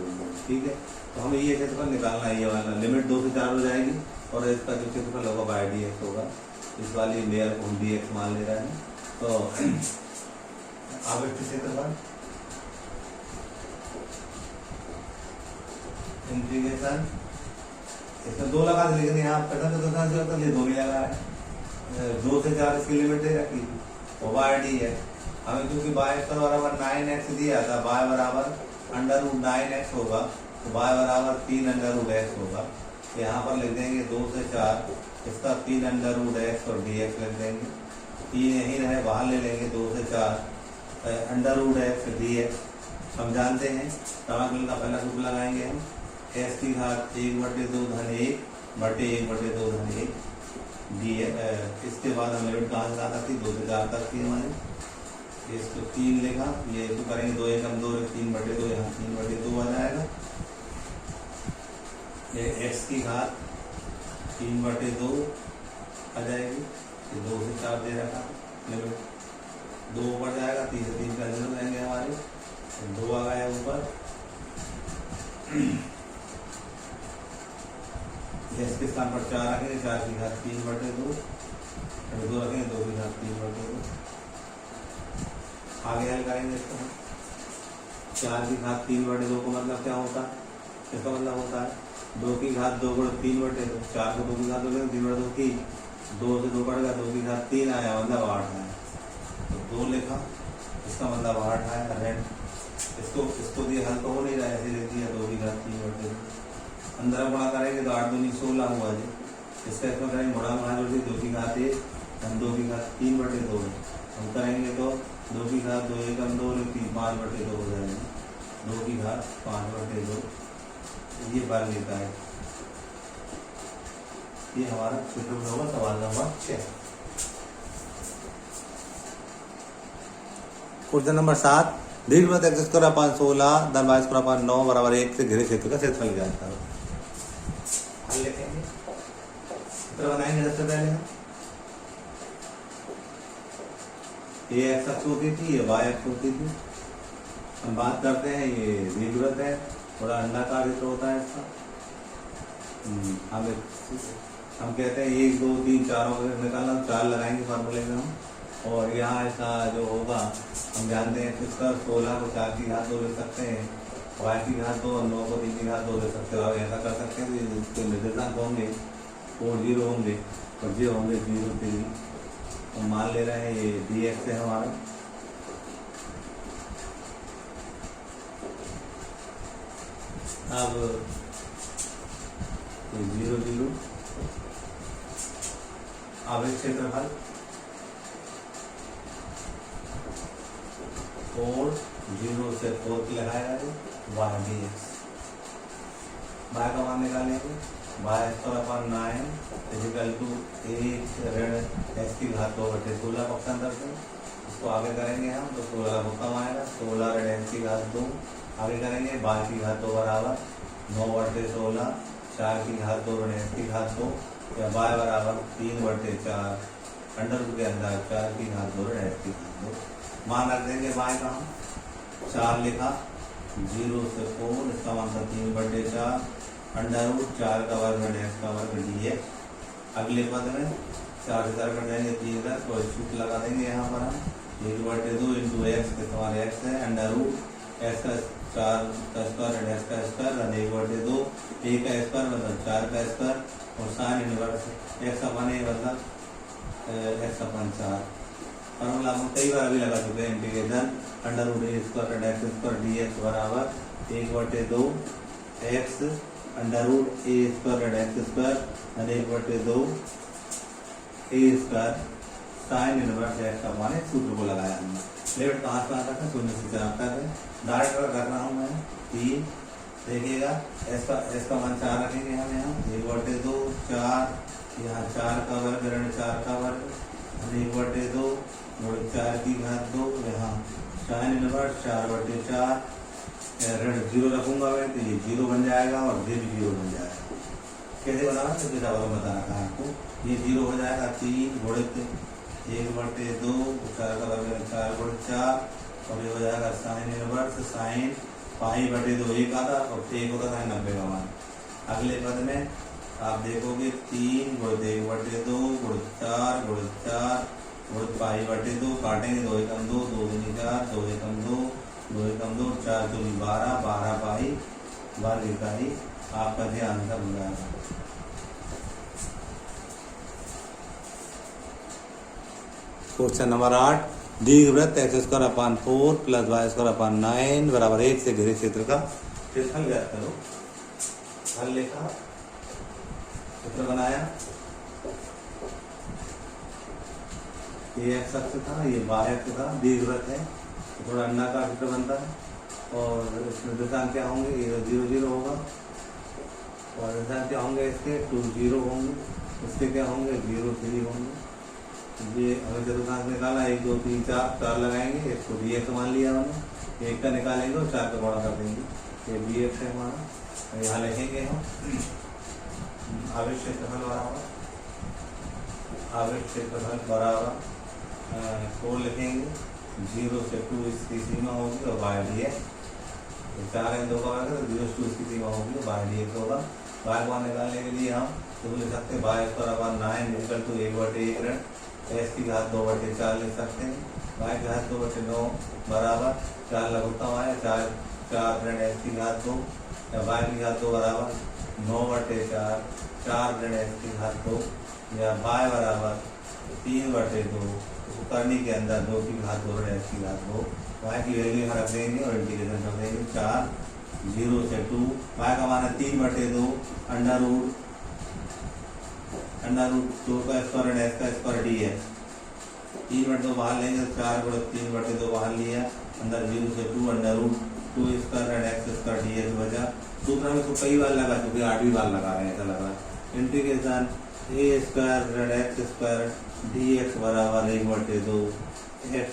ठीक है। तो हमें ये क्षेत्रफल निकालना है, ये वाला लिमिट 2 से 4 हो जाएगी और इसका जो क्षेत्रफल होगा बाय dx होगा। इस वाली लेयर को हम dx मान ले रहे हैं। तो आवृत्ति क्षेत्रफल इंटीग्रेशन, इसमें 2 लगा दे, लेकिन यहाँ प्रथम चतुर्थांश से ये 2 नहीं लगा है। 2 से 4 इसकी लिमिट दे रखी और बाय dx हमें क्योंकि बाय स्क्वायर बराबर 9x दिया था, बाय बराबर √9x होगा, तो बाय बराबर 3√x होगा। यहाँ पर लिख देंगे 2 से 4, इसका 3√x और dx लिख देंगे। 3 यहीं रहे, बाहर ले लेंगे, 2 से 4 √x dx। हम जानते हैं समाकलन का पहला सूत्र लगाएंगे हम, x की घात 1/2 धन 1 बटे 1/2 धन 1 dx। इसके बाद हम लिमिट कहाँ से आ सकती, 2 से 4 तक थी हमारी, इसको 3 लिखा, ये तो करेंगे 2 एकम 2, 3/2, यहाँ 3/2 आ जाएगा। ये x की घात 3/2 आ जाएगी, ये 2 से 4 दे रखा, लिमिट 2 ऊपर जाएगा, 3 से 3 कैंसिल हो जाएंगे हमारे, 2 आ गया ऊपर। इसके स्थान पर 4 रखेंगे, 4 की घात 3/2, 2 रखेंगे, 2 की घात 3/2। आगे हल करेंगे इसको, 4 की घात 3/2 को मतलब क्या होता है, इसका मतलब होता है 2 की घात 2 गुणा 3/2, 4 को 2 की घात 2 3/2 की, 2 से 2 बढ़ गया, 2 की घात 3 आया, मतलब 8 आया, तो 2 लिखा, इसका मतलब 8 आया। इसको दिए हल तो हो नहीं रहा है, ऐसे लिख दिया 2 की घात 3/2। अंदर गुणा करेंगे तो 8 दूनी 16 हुआ जी। इसका इसमें करेंगे गुणा गुणा जोड़ दी, 2 की घात 1 हम 2 की घात 3/2 हम करेंगे तो 2 की घात 2 एकम 2 5/2 हो जाएगा, 2 की घात 5/2, ये बार लेता है। ये हमारा क्षेत्रफल होगा सवाल नंबर 6। क्वेश्चन नंबर 7, दीर्घवृत्त x स्क्वायर अपॉन 16 धन y स्क्वायर अपॉन 9 बराबर 1 से घिरे क्षेत्र का क्षेत्रफल ज्ञात करो। हल लिखेंगे, चित्र बनाएंगे। सबसे पहले ये x अक्ष होती थी, ये y अक्ष होती थी। हम बात करते हैं, ये दीर्घवृत्त है, थोड़ा अंडाकार चित्र होता है इसका। हम कहते हैं 1 2 3 4 निकालना, 4 लगाएंगे फार्मूले में हम। और यहाँ ऐसा जो होगा हम जानते हैं, इसका 16 को 4 की घात 2 ले सकते हैं, y की घात 2 और 9 को 3 की घात 2 ले सकते हो। आप ऐसा कर सकते हैं कि इसके निर्देशांक होंगे 4 0 होंगे और ये होंगे 0 3। तो मान ले रहे हैं ये dx है हमारा, अब 0 0 आवृत्त क्षेत्रफल 4 0 से 4 की लगाया है, y dx। y का मान निकालेंगे, y square upon 9 equal to 1 ऋण x की घात 2/16 पक्षांतर से। इसको आगे करेंगे हम तो 16 को कम आएगा, 16 ऋण x की घात 2। आगे करेंगे y की घात 2 बराबर 9/16, 4 की घात 2 ऋण x की घात 2, या y बराबर 3/4 अंडर रूट के अंदर 4 की घात 2 ऋण x की घात 2। मान रख देंगे y का हम 4 लिखा, 0 से 4, इसका मान था 3/4 अंडर रूट 4 का वर्ग ऋण x का वर्ग dx। अगले पद में 4 से 4 कट जाएंगे, 3 तक, तो सूत्र लगा देंगे यहाँ पर हम 1/2 इंटू एक्स के तुम्हारे x है, अंडर रूट x का 4 का स्क्वायर ऋण x का स्क्वायर धन 1/2, a का स्क्वायर मतलब 4 का स्क्वायर और sine inverse x upon a मतलब x अपन 4। फॉर्मूला हम कई बार अभी लगा चुके हैं, integration under root a square ऋण x स्क्वायर dx बराबर 1/2 x under root a square ऋण x स्क्वायर धन 1/2 A square sine inverse X upon A सूत्र को लगाया हमने। लिमिट कहाँ से आता है, शून्य से चार तक है। डायरेक्ट कर रहा हूँ मैं 3, देखिएगा इसका मान 4 रखेंगे हम यहाँ 1/2 4, यहाँ 4 का वर्ग ऋण 4 का वर्ग 1/2 गुणे 4 की घात 2, यहाँ साइन इनवर्स 4/4 ऋण 0 रखूंगा मैं तो ये 0 बन जाएगा और ये भी 0 बन जाएगा। कैसे बनाना तो जैसा बताना था आपको, ये 0 हो जाएगा 3 गुणित 1/2 4 का वर्ग 4/4 और ये हो जाएगा साइन इनवर्स साइन π/2 1 आता और 1 होता था 90 का मान। अगले पद में आप देखोगे 3 गुणित 1/2 गुणित 4 गुणित 4 गुणित π/2 काटेंगे 2 एकम 2 2 दूनी 4 2 एकम 2 2 एकम 2 4 दूनी 12 12 पाई वर्ग इकाई आपका ये आंसर हो जाएगा। क्वेश्चन नंबर 8, दीर्घवृत्त x² + 4 + y² 9 = 1 से घिरे क्षेत्र का क्षेत्रफल ज्ञात करो। हल लिखा, चित्र बनाया, ये x अक्ष था, ये y अक्ष था, दीर्घवृत्त है तो थोड़ा अंडाकार चित्र बनता है और इसमें दिशांक क्या होंगे, ये 0 0 होगा और दिशांक क्या होंगे, इसके 2 0 होंगे, इसके क्या होंगे 0 3 होंगे। ये हमें चतुर्थांश निकाला 1 2 3 4 लगाएंगे, इसको dx मान लिया हमने, 1 का निकालेंगे और 4 का गुणा कर देंगे, ये dx है हमारा। यहाँ लिखेंगे हम आवेश क्षेत्रफल बराबर 4 लिखेंगे, 0 से 2 इसकी सीमा होगी और y dx 4 है 2 का वर्ग तो 0 से 2 इसकी सीमा होगी y dx होगा। y को निकालने के लिए हम तो लिख सकते हैं y² 9 = 1/1 ऋण x की घात 2/4 लिख सकते हैं, y की घात 2/9 बराबर 4 लघुत्तम है 4 ऋण x की घात 2 या y की घात 2 बराबर 9/4 4 ऋण x की घात 2 या y बराबर 3/2 करने के अंदर 2 की घात 2 ऋण x की घात 2, y की वैल्यू यहाँ रख देंगे और इंटीग्रेशन कर देंगे 4 0 से 2, y का मान है 3/2 √2 का स्क्वायर ऋण x का स्क्वायर dx 3/2 बाहर लेंगे तो 4 गुणित 3/2 बाहर लिया, अंदर 0 से 2 √2 स्क्वायर ऋण x² dx बचा। सूत्र हम इसको कई बार लगा चुके, 8वीं बार लगा रहे हैं, ऐसा लग रहा है। इंटीग्रेशन a² ऋण x² dx बराबर 1/2 x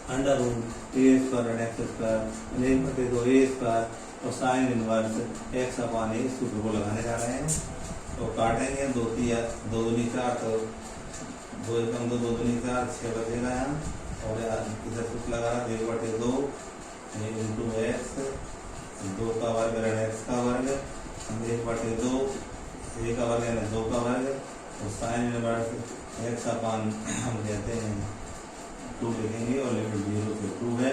√a² ऋण x² 1/2 a² और sine inverse x upon a सूत्र को लगाने जा रहे हैं। तो काटेंगे 2 दूनी 4 तो 2 एकम 2 2 दूनी 4 6 बचेगा यहाँ और इधर सूत्र लगा रहा 1/2 इंटू x 2 का वर्ग ऋण x का वर्ग 1/2 a का वर्ग यानी 2 का वर्ग और साइन इनवर्स x अपॉन हम कहते हैं 2 लिखेंगे और लिमिट 0 से 2 है।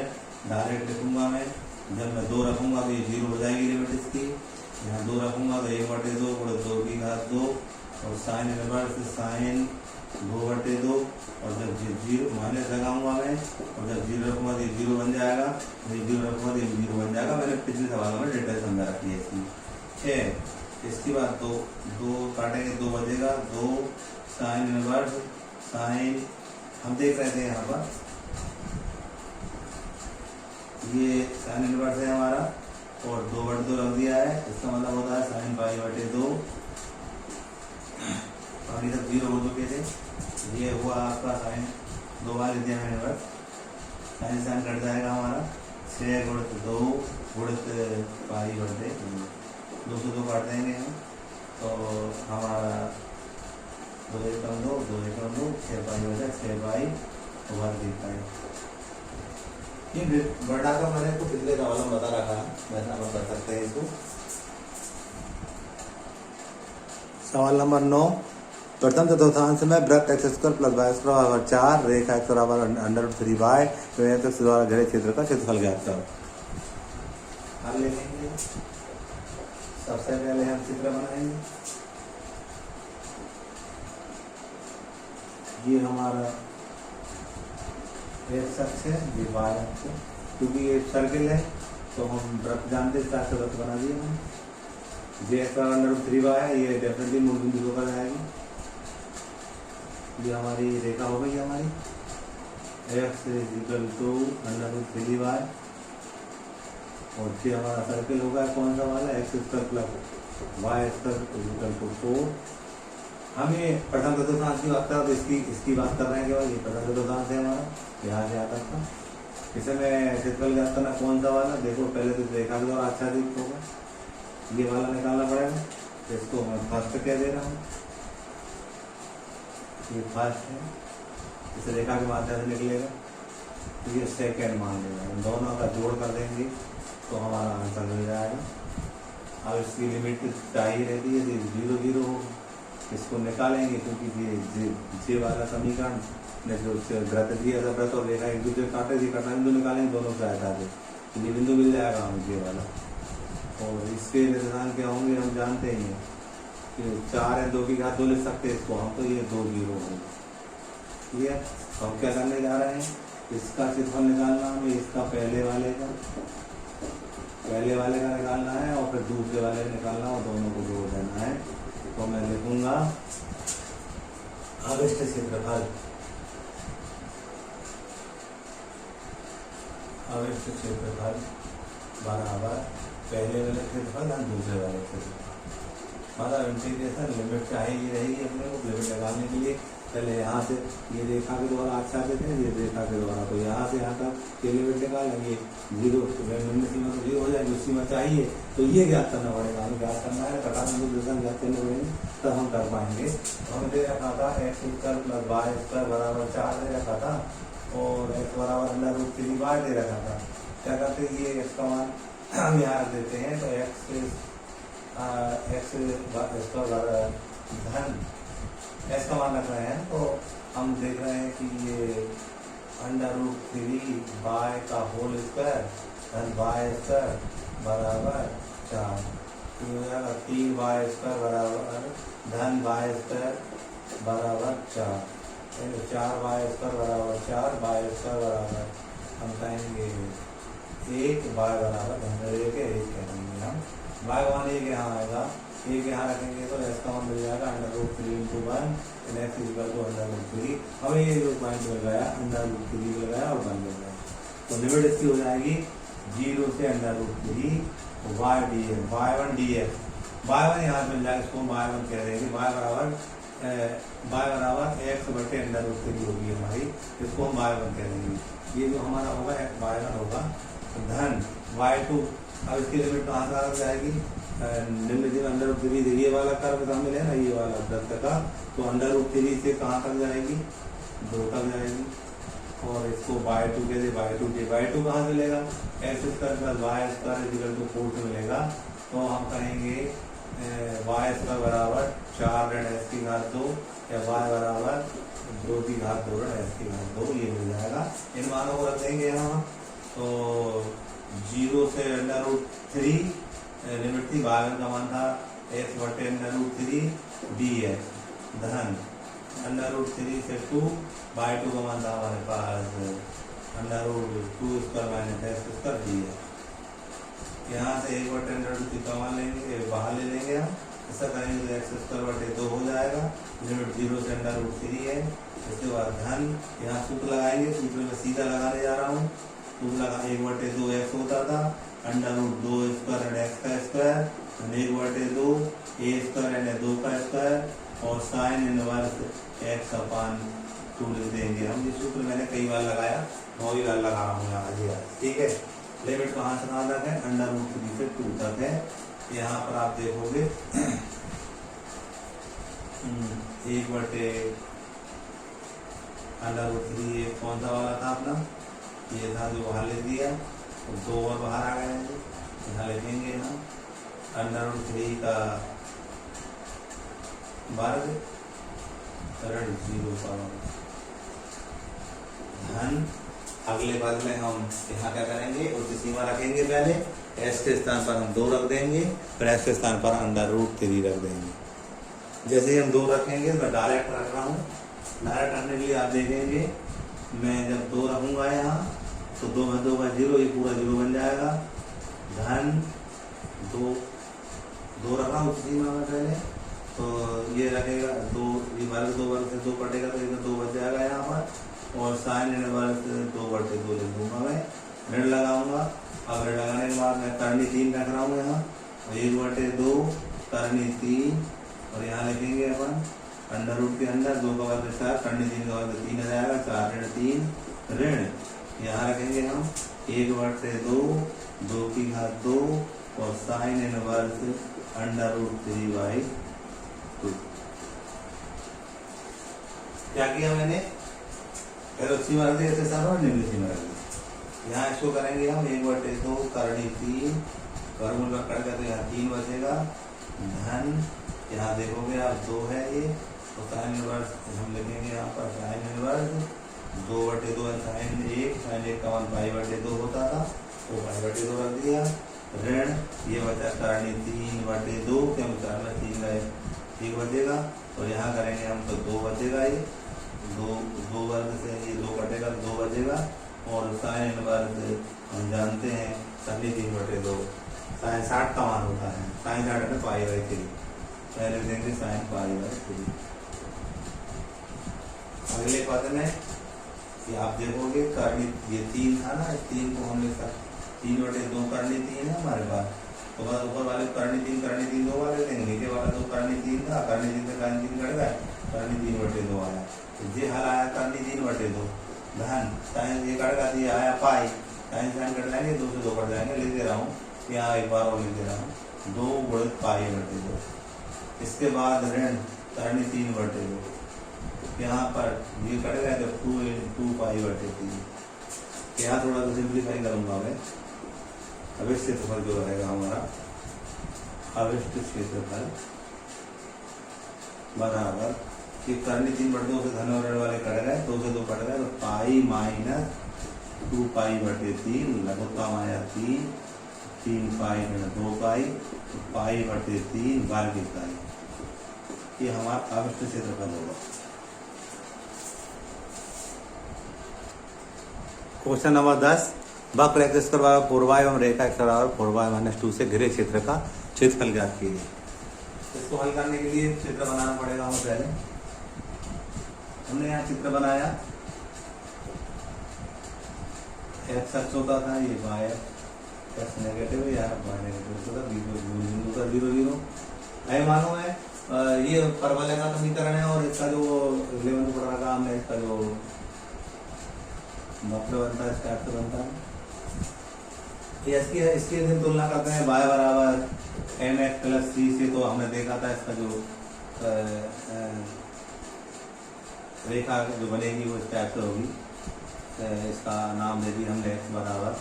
डायरेक्ट लिखूंगा मैं, जब मैं 2 रखूंगा तो ये 0 हो जाएगी लिमिट इसकी, यहाँ 2 रखूंगा तो 1/2 गुणित 2 की घात 2 और साइन इनवर्स साइन 2/2 और जब 0 माइनस लगाऊंगा मैं और जब 0 रखूंगा तो ये 0 बन जाएगा, 0 रखूंगा तो ये 0 बन जाएगा। मैंने पिछले सवालों में डिटेल समझा रखी है इसकी। 6 इसके बाद तो 2 काटेंगे 2 बचेगा 2 साइन इनवर्स साइन हम देख रहे थे यहाँ पर ये साइन इनवर्स है हमारा और 2/2 रख दिया है, इसका मतलब होता है साइन π/2 और ये सब 0 हो चुके थे। ये हुआ आपका साइन 2 बार दिया है इनवर्स, साइन कट जाएगा हमारा 6 गुणित 2 गुणित π/2 2 से 2 काट देंगे हम तो हमारा 2 एकम 2 2 एकम 2 6 π/6 वर्ग इकाई। ये बढ़ा का मैंने तो पिछले सवाल में बता रखा है, वैसा आप कर सकते हैं इसको। सवाल नंबर 9, प्रथम चतुर्थांश में वृत्त x² + y² बराबर 4 रेखा x बराबर √3y द्वारा घेरे क्षेत्र का क्षेत्रफल ज्ञात करो। हल लिखेंगे, सबसे पहले हम चित्र बनाएंगे। ये हमारा x अक्ष है, ये y अक्ष है, क्योंकि ये सर्किल है तो हम वृत्त जानते हैं, इसका वृत्त बना दिया हम। जे x √3y है, ये डेफिनेटली मूल बिंदु होकर जाएगी ये हमारी रेखा हो गई हमारी x इक्वल टू √3y और ये हमारा सर्किल होगा कौन सा वाला x square plus Y square equal to 4। हम ये प्रथम चतुर्थांश की बात कर रहे हैं, तो इसकी बात कर रहे हैं केवल, ये प्रथम चतुर्थांश है हमारा, यहाँ से आता था। इसे मैं क्षेत्रफल ज्ञात करना कौन सा वाला, देखो पहले तो रेखा के द्वारा आच्छादित होगा, ये वाला निकालना पड़ेगा। इसको मैं फर्स्ट कह दे रहा हूँ, ये फर्स्ट है, इस रेखा के माध्यम से निकलेगा, तो ये सेकेंड मान लेगा। इन दोनों का जोड़ कर देंगे तो हमारा आंसर मिल जाएगा। अब इसकी लिमिट चाहिए रहती है 0 0 होगा, इसको निकालेंगे क्योंकि ये वाला समीकरण ने जो ग्रत दिया था व्रत और रेखा एक दूसरे काटे थी, कटा बिंदु निकालेंगे दोनों से हटा दे, ये बिंदु मिल जाएगा हमें ये वाला। और इसके निर्देशांक क्या होंगे हम जानते ही हैं कि 4 है, 2 की घात 2 लिख सकते हैं इसको हम, तो ये 2 0 होंगे। ठीक है, हम क्या करने जा रहे हैं, इसका क्षेत्रफल निकालना हमें, इसका पहले वाले का निकालना है और फिर दूसरे वाले का निकालना और दोनों को जोड़ देना है। तो मैं लिखूंगा अविष्ट क्षेत्रफल, अविष्ट क्षेत्रफल बराबर पहले वाले क्षेत्रफल और दूसरे वाले क्षेत्रफल। मतलब इंटीग्रेशन लिमिट चाहिए रहेगी अपने को, लिमिट लगाने के लिए पहले यहाँ से ये रेखा के द्वारा आच्छादित है, ये रेखा के द्वारा, तो यहाँ से यहाँ तक ये लिमिट निकालेंगे 0 निम्न सीमा तो 0 हो जाएगी, उस सीमा चाहिए तो ये ज्ञात करना पड़ेगा, हमें ज्ञात करना है, कटा बिंदु निर्देशांक ज्ञात करने पड़ेंगे तब हम कर पाएंगे। हमें दे रखा था x square plus Y square बराबर 4 दे रखा था और x बराबर √3y दे रखा था। क्या करते हैं, ये x का मान हम यहाँ रख देते हैं, तो x धन x का मान रख रहे हैं, तो हम देख रहे हैं कि ये √3y का होल स्क्वायर धन y स्क्वायर बराबर 4, तो हो जाएगा 3y स्क्वायर बराबर धन y स्क्वायर बराबर 4, 4y स्क्वायर बराबर 4, y स्क्वायर बराबर हम कहेंगे 1, y बराबर 1 कहेंगे हम, y मान 1 यहाँ आएगा, 1 यहाँ रखेंगे तो इसका मान मिल जाएगा √3 × 1 x इक्वल टू √3। हमें ये जो पॉइंट मिल गया √3 मिल गया और 1 मिल गया, तो लिमिट इसकी हो जाएगी 0 से √3 y dx, y1 dx, y1 यहाँ मिल जाएगा, इसको y1 कह देंगे, y बराबर x बटे √3 होगी हमारी, इसको हम y1 कह देंगे। ये जो हमारा होगा y1 होगा धन y2। अब इसकी लिमिट कहाँ से आ जाएगी, निम्न सीमा √3, ये वाला कर्व शामिल है ना, ये वाला वृत्त का, तो √3 से कहाँ तक जाएगी, 2 तक जाएगी, और इसको y2 के दे, y2 कहाँ से मिलेगा, x square plus Y square equal to 4 से मिलेगा, तो हम कहेंगे y स्क्वायर बराबर 4 ऋण x की घात 2 या y बराबर 2 की घात 2 ऋण x की घात 2, ये मिल जाएगा। इन मानों को रख देंगे यहाँ, तो 0 से √3 लिमिट थी, y1 का मान था x बटे √3 dx धन √3 से 2, y2 का मान था हमारे पास √2 square minus x square dx। यहाँ से 1 बटे √3 का मान लेंगे, बाहर ले लेंगे हम, ऐसा करेंगे तो x स्क्वायर बटे 2 हो जाएगा, लिमिट 0 से √3 है। इसके बाद धन, यहाँ सूत्र लगाएंगे, सूत्र में सीधा लगाने जा रहा हूँ, सूत्र लगा 1 बटे 2 x होता था, √2 स्क्वायर x का स्क्वायर, 1 बटे 2 a स्क्वायर यानी 2 का स्क्वायर और साइन इनवर्स x अपान 2 लिख देंगे हम। ये सूत्र मैंने कई बार लगाया, 9 बार लगा रहा हूँ यहाँ, ठीक है। लिमिट कहाँ से कहाँ तक है, √3 से 2 तक है। यहाँ पर आप देखोगे 1 बटे √3 कौन सा वाला था अपना, ये था जो बाहर लिख दिया, तो 2 और बाहर आ गए हैं, यहाँ लिखेंगे हम √3 का वर्ग ऋण 0 का धन। अगले पद में हम यहाँ क्या करेंगे, उसकी सीमा रखेंगे, पहले s के स्थान पर हम 2 रख देंगे, फिर s के स्थान पर √3 रख देंगे। जैसे ही हम 2 रखेंगे, मैं डायरेक्ट रख रहा हूँ, डायरेक्ट रखने के लिए आप देखेंगे, मैं जब 2 रखूंगा यहाँ तो 2 में 2 का 0, ये पूरा 0 बन जाएगा, धन 2 रखा हूँ उस सीमा में पहले, तो ये रखेगा 2, ये वर्ग 2 वर्ग से 2 कटेगा तो इधर 2 बच जाएगा यहाँ पर। और साइन इनवर्स 2/2 लिख दूंगा मैं, ऋण लगाऊंगा। अब ऋण लगाने के बाद मैं करनी 3 रख रहा हूँ यहाँ, 1/2 करनी 3, और यहाँ लिखेंगे अपन अंडर रूट के अंदर 2 का वर्ग 4 करनी 3 का वर्ग 3 आ जाएगा, 4 ऋण 3 ऋण, यहाँ रखेंगे हम 1/2 2 की घात 2 और साइन इनवर्स अंडर रूट 3/2। क्या किया मैंने, पहले उसी में रख दिया ऐसे सारा, निम्न में रख दिया। यहाँ इसको करेंगे हम 1/2 करनी 3 वर्गमूल कट कर, तो यहाँ 3 बचेगा, धन यहाँ देखोगे आप 2 है ये, तो साइन इनवर्स हम लिखेंगे यहाँ पर साइन इनवर्स 2/2 साइन 1, साइन 1 का मान π/2 होता था, तो π/2 रख दिया। ऋण ये बचा करनी 3/2, क्योंकि 4 में 3 गए 1 बचेगा, और यहाँ करेंगे हम तो 2 बचेगा, ये 2 वर्ग से ये 2 कटेगा 2 बचेगा, और साइन इनवर्स हम जानते हैं करनी 3/2 साइन 60 का मान होता है, साइन 60 है π/3, पहले देंगे साइन π/3। अगले पद में ये आप देखोगे करनी ये 3 था ना, 3 को हमने 3/2 करनी 3 है हमारे पास, तो बस ऊपर वाले करनी 3 2 वाले देंगे, नीचे वाला तो करनी 3 था, करनी 3 से करनी 3 कट गया, करनी 3/2 आया, तो ये हल आया करनी 3/2 धन साइन ये कट गया, ये आया पाई, साइन साइन कट जाएंगे 2 से 2 कट जाएंगे, लिख दे रहा हूँ यहाँ एक बार और लिख दे रहा हूँ 2 गुणित π/2। इसके बाद ऋण करनी 3/2, यहाँ पर ये कट गया तो 2 π/3, यहाँ थोड़ा सा सिंप्लीफाई करूंगा मैं। अवशिष्ट क्षेत्रफल जो रहेगा हमारा, अवशिष्ट क्षेत्रफल बराबर कि करनी 3/2 से धन और ऋण वाले कट गए, 2 से 2 कट गए, तो पाई माइनस 2 π/3 लघुत्तम आया 3 पाई ऋण 2 पाई, तो π/3 वर्ग इकाई, ये हमारा अवशिष्ट क्षेत्रफल होगा। क्वेश्चन नंबर 10, वक्र एक्स स्क्वायर बराबर 4y एवं रेखा एक्स बराबर 4y - 2 से घिरे क्षेत्र का क्षेत्रफल ज्ञात कीजिए। इसको हल करने के लिए चित्र बनाना पड़ेगा हमें। पहले हमने यहाँ चित्र बनाया, एक्स अक्ष होता था, ये y एक्स नेगेटिव है, यहाँ y नेगेटिव होता, बिंदु का 0 0 है। मालूम है ये परवलय का समीकरण है, और इसका जो 11th पढ़ रखा हमने, इसका जो वक्र बनता है इसका अर्थ बनता है, इसकी हम तुलना करते हैं y बराबर mx + c से, तो हमने देखा था इसका जो रेखा जो बनेगी वो इस टाइप से होगी। इसका नाम दे दिया हमने x बराबर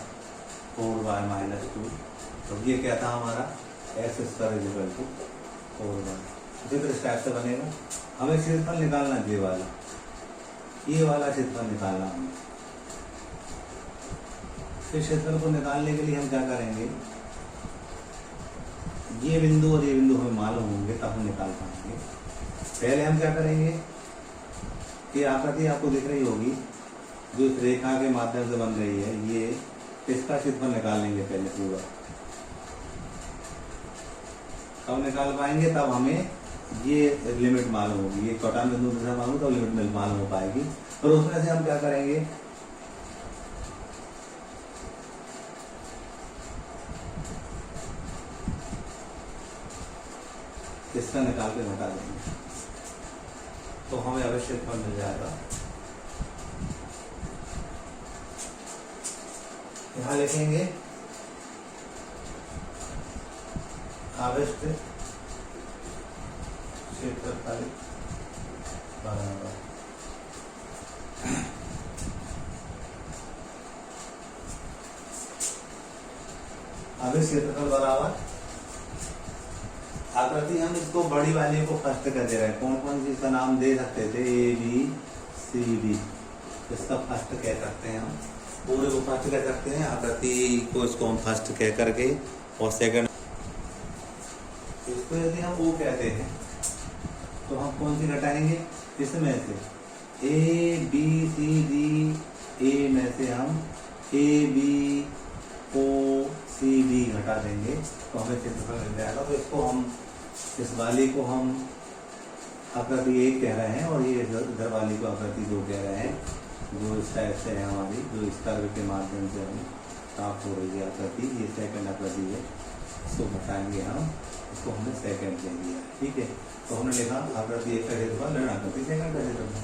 4y - 2, तो ये क्या था हमारा x² = 4y, चित्र इस टाइप से बनेगा। हमें क्षेत्रफल निकालना ये वाला क्षेत्रफल निकालना हमें। इस क्षेत्रफल को निकालने के लिए हम क्या करेंगे, ये बिंदु और ये बिंदु हमें मालूम होंगे तब हम निकाल पाएंगे। पहले हम क्या करेंगे कि आकृति आपको दिख रही होगी जो इस रेखा के माध्यम से बन रही है, ये इसका क्षेत्रफल निकाल लेंगे पहले पूरा। कब निकाल पाएंगे, तब हमें ये लिमिट मालूम होगी, ये छोटा बिंदु से मालूम तो लिमिट मालूम हो पाएगी। और उसमें से हम क्या करेंगे, इसका निकाल के घटा देंगे, तो हमें अवश्य क्षेत्रफल मिल जाएगा। यहाँ लिखेंगे अवशिष्ट क्षेत्रफल बराबर अवशिष्ट क्षेत्रफल बराबर आकृति, हम इसको बड़ी वाली को फर्स्ट कर दे रहे हैं। कौन कौन सी इसका नाम दे सकते थे, ABCD, इसका फर्स्ट कह सकते हैं, हम पूरे को फर्स्ट कह सकते हैं। आकृति को इसको हम फर्स्ट कह करके, और सेकंड इसको यदि हम वो कहते हैं तो हम कौन सी घटाएंगे, इसमें से ABCD, A में से हम ABOCD घटा देंगे तो हमें क्षेत्रफल मिल जाएगा। तो इसको हम इस वाली को हम आकृति 1 कह रहे हैं और ये इधर वाली को आकृति 2 कह रहे हैं, जो इस टाइप से है हमारी, जो इस कर्व के माध्यम से हमें प्राप्त हो रही है आकृति। ये सेकंड आकृति है, इसको घटाएंगे हम, इसको हमने सेकंड दे दिया, ठीक है। तो हमने लिखा आकृति 1 का क्षेत्रफल ऋण आकृति सेकंड का क्षेत्रफल।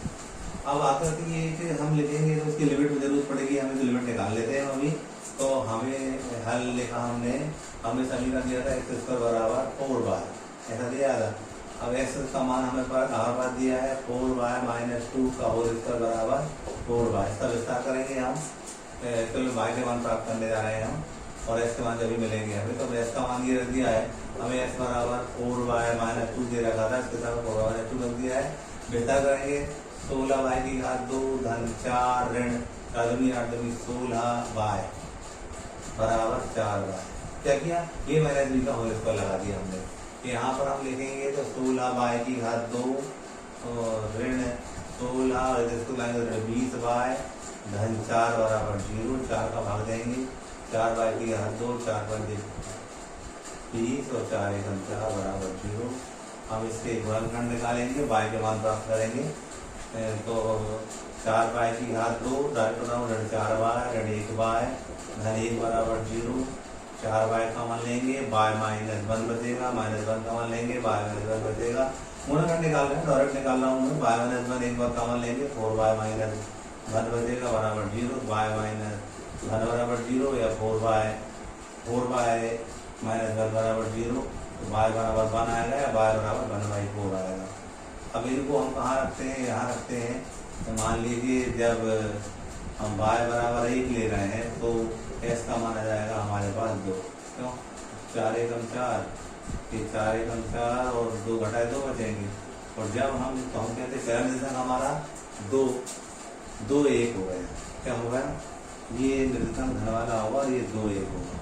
अब आकृति 1 हम लिखेंगे तो उसकी लिमिट में जरूरत पड़ेगी हमें, तो लिमिट निकाल लेते हैं अभी। तो हमें हल लिखा हमने, हमें समीकरण दिया था x स्क्वायर बराबर 4y, ऐसा दिया था। अब x का मान हमें हमारे पास दिया है 4y माइनस 2 का होल स्क्वायर बराबर 4y। इसका विस्तार करेंगे हम, चलो y के मान प्राप्त करने जा रहे हैं हम, और x के मान जब भी मिलेंगे हमें। तो x का मान ये रख दिया है हमें, x बराबर 4y माइनस 2 दे रखा था, इसके साथ 4y माइनस 2 रख दिया है। विस्तार करेंगे 16y की घात 2 धन 4 ऋण 4 दूनी 8 दूनी 16y बराबर 4y। क्या किया, ये माइनस बी का होल स्क्वायर लगा दिया हमने। यहाँ पर हम लिखेंगे तो 16y की घात 2 ऋण 16 इसको लाएंगे ऋण 20y धन 4 बराबर 0, 4 का भाग देंगे, 4y की घात 2 4 पर 20 और 4 एकम 4 बराबर 0। हम इसके गुणनखंड निकालेंगे, y के मान प्राप्त करेंगे। तो 4y की घात 2 ऋण 4y ऋण 1y धन 1 बराबर 0, 4y का मान लेंगे, y माइनस 1 बचेगा, माइनस 1 का मान लेंगे, y माइनस 1 बचेगा। गुणनखंड निकाल रहे हैं, डायरेक्ट निकाल रहा हूँ मैं, y माइनस 1 एक बार का मान लेंगे, 4y माइनस 1 बचेगा बराबर 0, y माइनस 1 बराबर 0 या 4y माइनस 1 बराबर 0, y बराबर 1 आएगा या y बराबर 1/4 आएगा। अब इनको हम कहाँ रखते हैं, यहाँ रखते हैं। तो मान लीजिए जब हम y बराबर 1 ले रहे हैं तो s का मान आ जाएगा हमारे पास 2, क्यों 4 एकम 4, ये 4 एकम 4 और 2 घटाए 2 बचेंगे। और जब हम तो हम कहते हैं पहला निर्देशांक हमारा 2 2 1 हो गया, क्या हो गया, ये निर्देशांक धन वाला होगा और ये 2 1 होगा।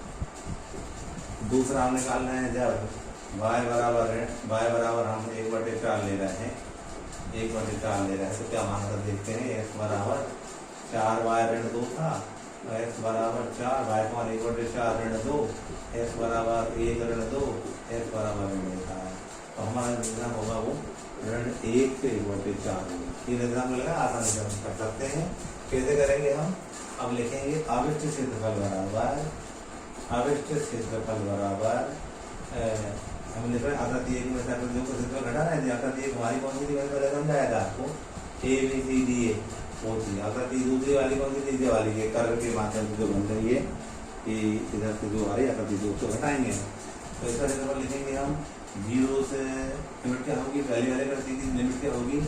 दूसरा हम निकाल रहे हैं जब y बराबर हम 1/4 ले रहे हैं, 1/4 ले रहे हैं, तो क्या मान कर देखते हैं, x बराबर 4y ऋण 2 था, x बराबर 4, y का मान 1/4 ऋण 2, x बराबर 1 ऋण 2, x बराबर ऋण 1 है। तो हमारा निर्देशांक होगा वो ऋण 1 से 1/4 होगा। ये निर्देशांक मिलेगा, आसानी से हम कर सकते हैं। कैसे करेंगे हम, अब लिखेंगे आविष्ट क्षेत्रफल बराबर, आविष्ट क्षेत्रफल बराबर हम लिख रहे हैं आकृति 1 में जो क्षेत्रफल घटा रहे थे, आकृति 1 हमारी कौन सी थी, मैंने पहले समझाया था आपको, ABCDA वो थी। आकृति दूसरी वाली कौन सी थी, वाली ये कर्व के माध्यम से जो बन रही है, कि इधर से जो आ रही है आकृति 2 को घटाएंगे। तो इसका क्षेत्रफल लिखेंगे हम 0 से लिमिट क्या होगी, पहले वाले करती थी लिमिट क्या होगी,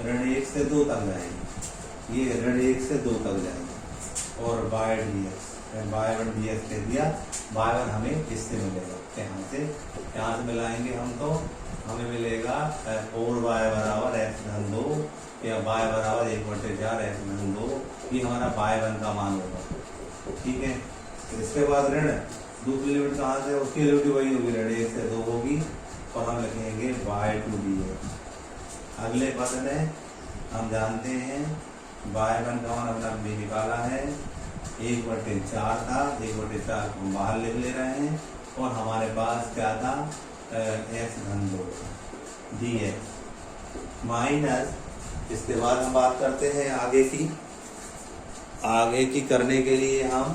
ऋण 1 से 2 तक जाएगी, ये ऋण 1 से 2 तक जाएगी। और y1 dx कह दिया, y1 हमें किससे मिलेगा, यहाँ से मिलाएंगे हम, तो हमें मिलेगा 4y बराबर x धन 2 या y बराबर 1/4 x धन 2, ये हमारा y1 का मान होगा, ठीक है। इसके बाद ऋण दूसरी लिमिट कहाँ से, उसकी लिमिट वही होगी, ऋण 1 से 2 होगी, और हम लिखेंगे y2 dx। अगले पद में हम जानते हैं y1 का मान अपना भी निकाला है, 1/4 था, 1/4 हम बाहर लिख ले रहे हैं, और हमारे पास क्या था, x धन 2 dx माइनस, इसके बाद हम बात करते हैं आगे की करने के लिए हम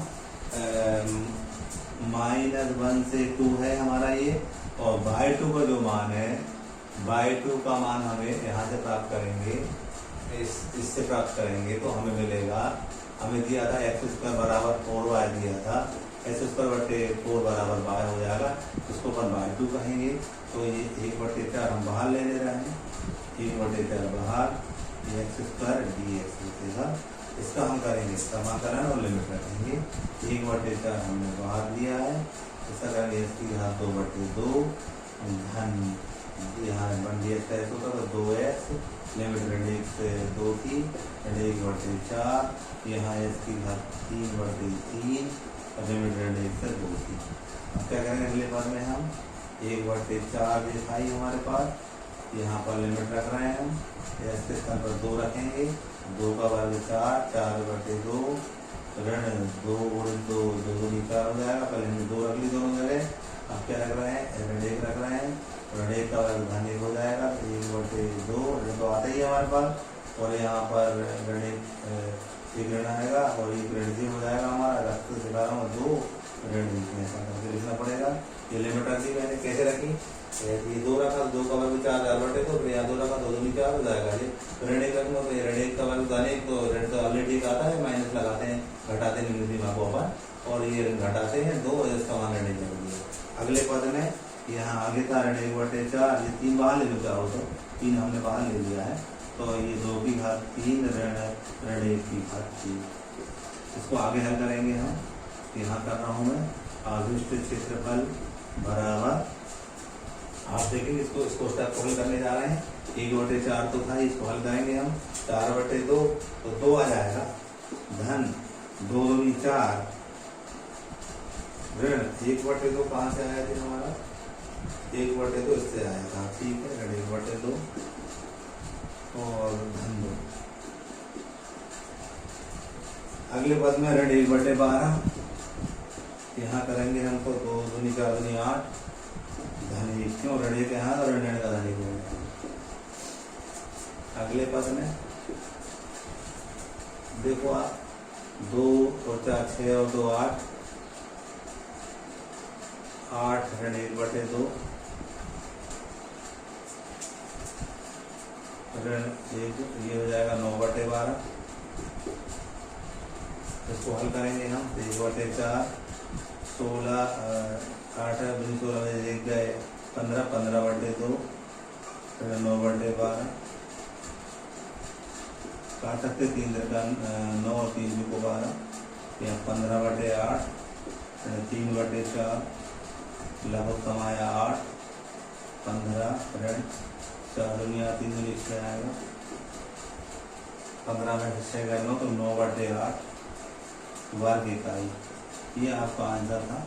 -1 से 2 है हमारा ये, और y2 का जो मान है, y2 का मान हमें यहाँ से प्राप्त करेंगे, इससे प्राप्त करेंगे, तो हमें मिलेगा, हमें दिया था x² बराबर 4y दिया था, x² बराबर y हो जाएगा, इसको अपन y2 कहेंगे। तो ये 1/4 हम बाहर ले रहे हैं, 1/4 बाहर, x² dx लिखेगा, इसका हम करेंगे समाकलन और लिमिट रखेंगे। 1/4 हमने बाहर दिया है, इसका करेंगे इसकी घात 2/2 धन, यहाँ 1dx का होता तो 2x, लिमिट ऋण 1 से 2 थी, ऋण 1/4, यहाँ इसकी घात 3/3, और लिमिट ऋण 1 से 2 थी। अब क्या करेंगे अगले पद में, हम 1/4 दिखाई हमारे पास, यहाँ पर लिमिट रख रहे हैं हम, इसके स्थान पर 2 रखेंगे, 2 का वर्ग 4, 4/2 ऋण 2 गुणित 2 2 4 हो जाएगा, पहले हमने 2 रख ली दोनों जगह। अब क्या रख रहे हैं, ऋण 1 रख रहे हैं, ऋण 1 का वर्ग धन 1 हो जाएगा, तो 1/2 ऋण तो आता ही है हमारे पास, और यहाँ पर ऋण एक ऋण आएगा और एक ऋण भी हो जाएगा हमारा। रास्ते से दिखा रहा हूँ 2 ऋण ऐसा करके लिखना पड़ेगा। ये लिमिट रखी मैंने, कैसे रखी, ये 2 रखा, 2 का वर्ग 4 4/2, तो फिर यहाँ 2 रखा, 2 दूनी 4 हो जाएगा। ये ऋण 1 रखना, तो ऋण 1 का वर्ग दाने, तो ऋण तो ऑलरेडी आता है, माइनस लगाते हैं, घटाते हैं निगेटिव को अपन, और ये घटाते हैं 2, और इसका मान ऋण कर दिया। अगले पद में यहाँ आगे था ऋण 1/4, ये 3 बाहर ले लो चाहो तो, 3 हमने बाहर ले लिया है, तो ये 2 की घात 3 ऋण 1 की घात 3। इसको आगे हल करेंगे हम। यहाँ कर रहा हूँ मैं, आविष्ट क्षेत्रफल बराबर, आप देखेंगे इसको स्टेप को हल करने जा रहे हैं। 1/4 तो था, इसको हल करेंगे हम, 4/2 तो 2 आ जाएगा, धन 2 दूनी 4, ऋण 1/2 कहाँ से आया थे हमारा, 1/2 इससे आया था, ठीक है, ऋण 1/2 और धन 2। अगले पद में ऋण 1/12, यहाँ करेंगे हम, तो 2 दूनी 4 दूनी 8, धन 1, क्यों ऋण 1 यहाँ और ऋण का धन 1 हो गया। अगले पद में देखो आप, 2 और 4 6 और 2 8, 8 ऋण 1/2, ऋण 1, ये हो जाएगा 9/12। इसको हल करेंगे हम, 1/4, 16 8 दूनी 16 में 1 गए 15, 15/2, 9/12, काट सकते 3 का 9 और 3 को 12, यहाँ 15/8, 3/4, लगभग कमाया 8, 15 ऋण 4 दुनिया 3 लिखने आएगा, 15 में हिस्से गए 9, तो 9/8 वर्ग इकाई। ये आपका आंसर था।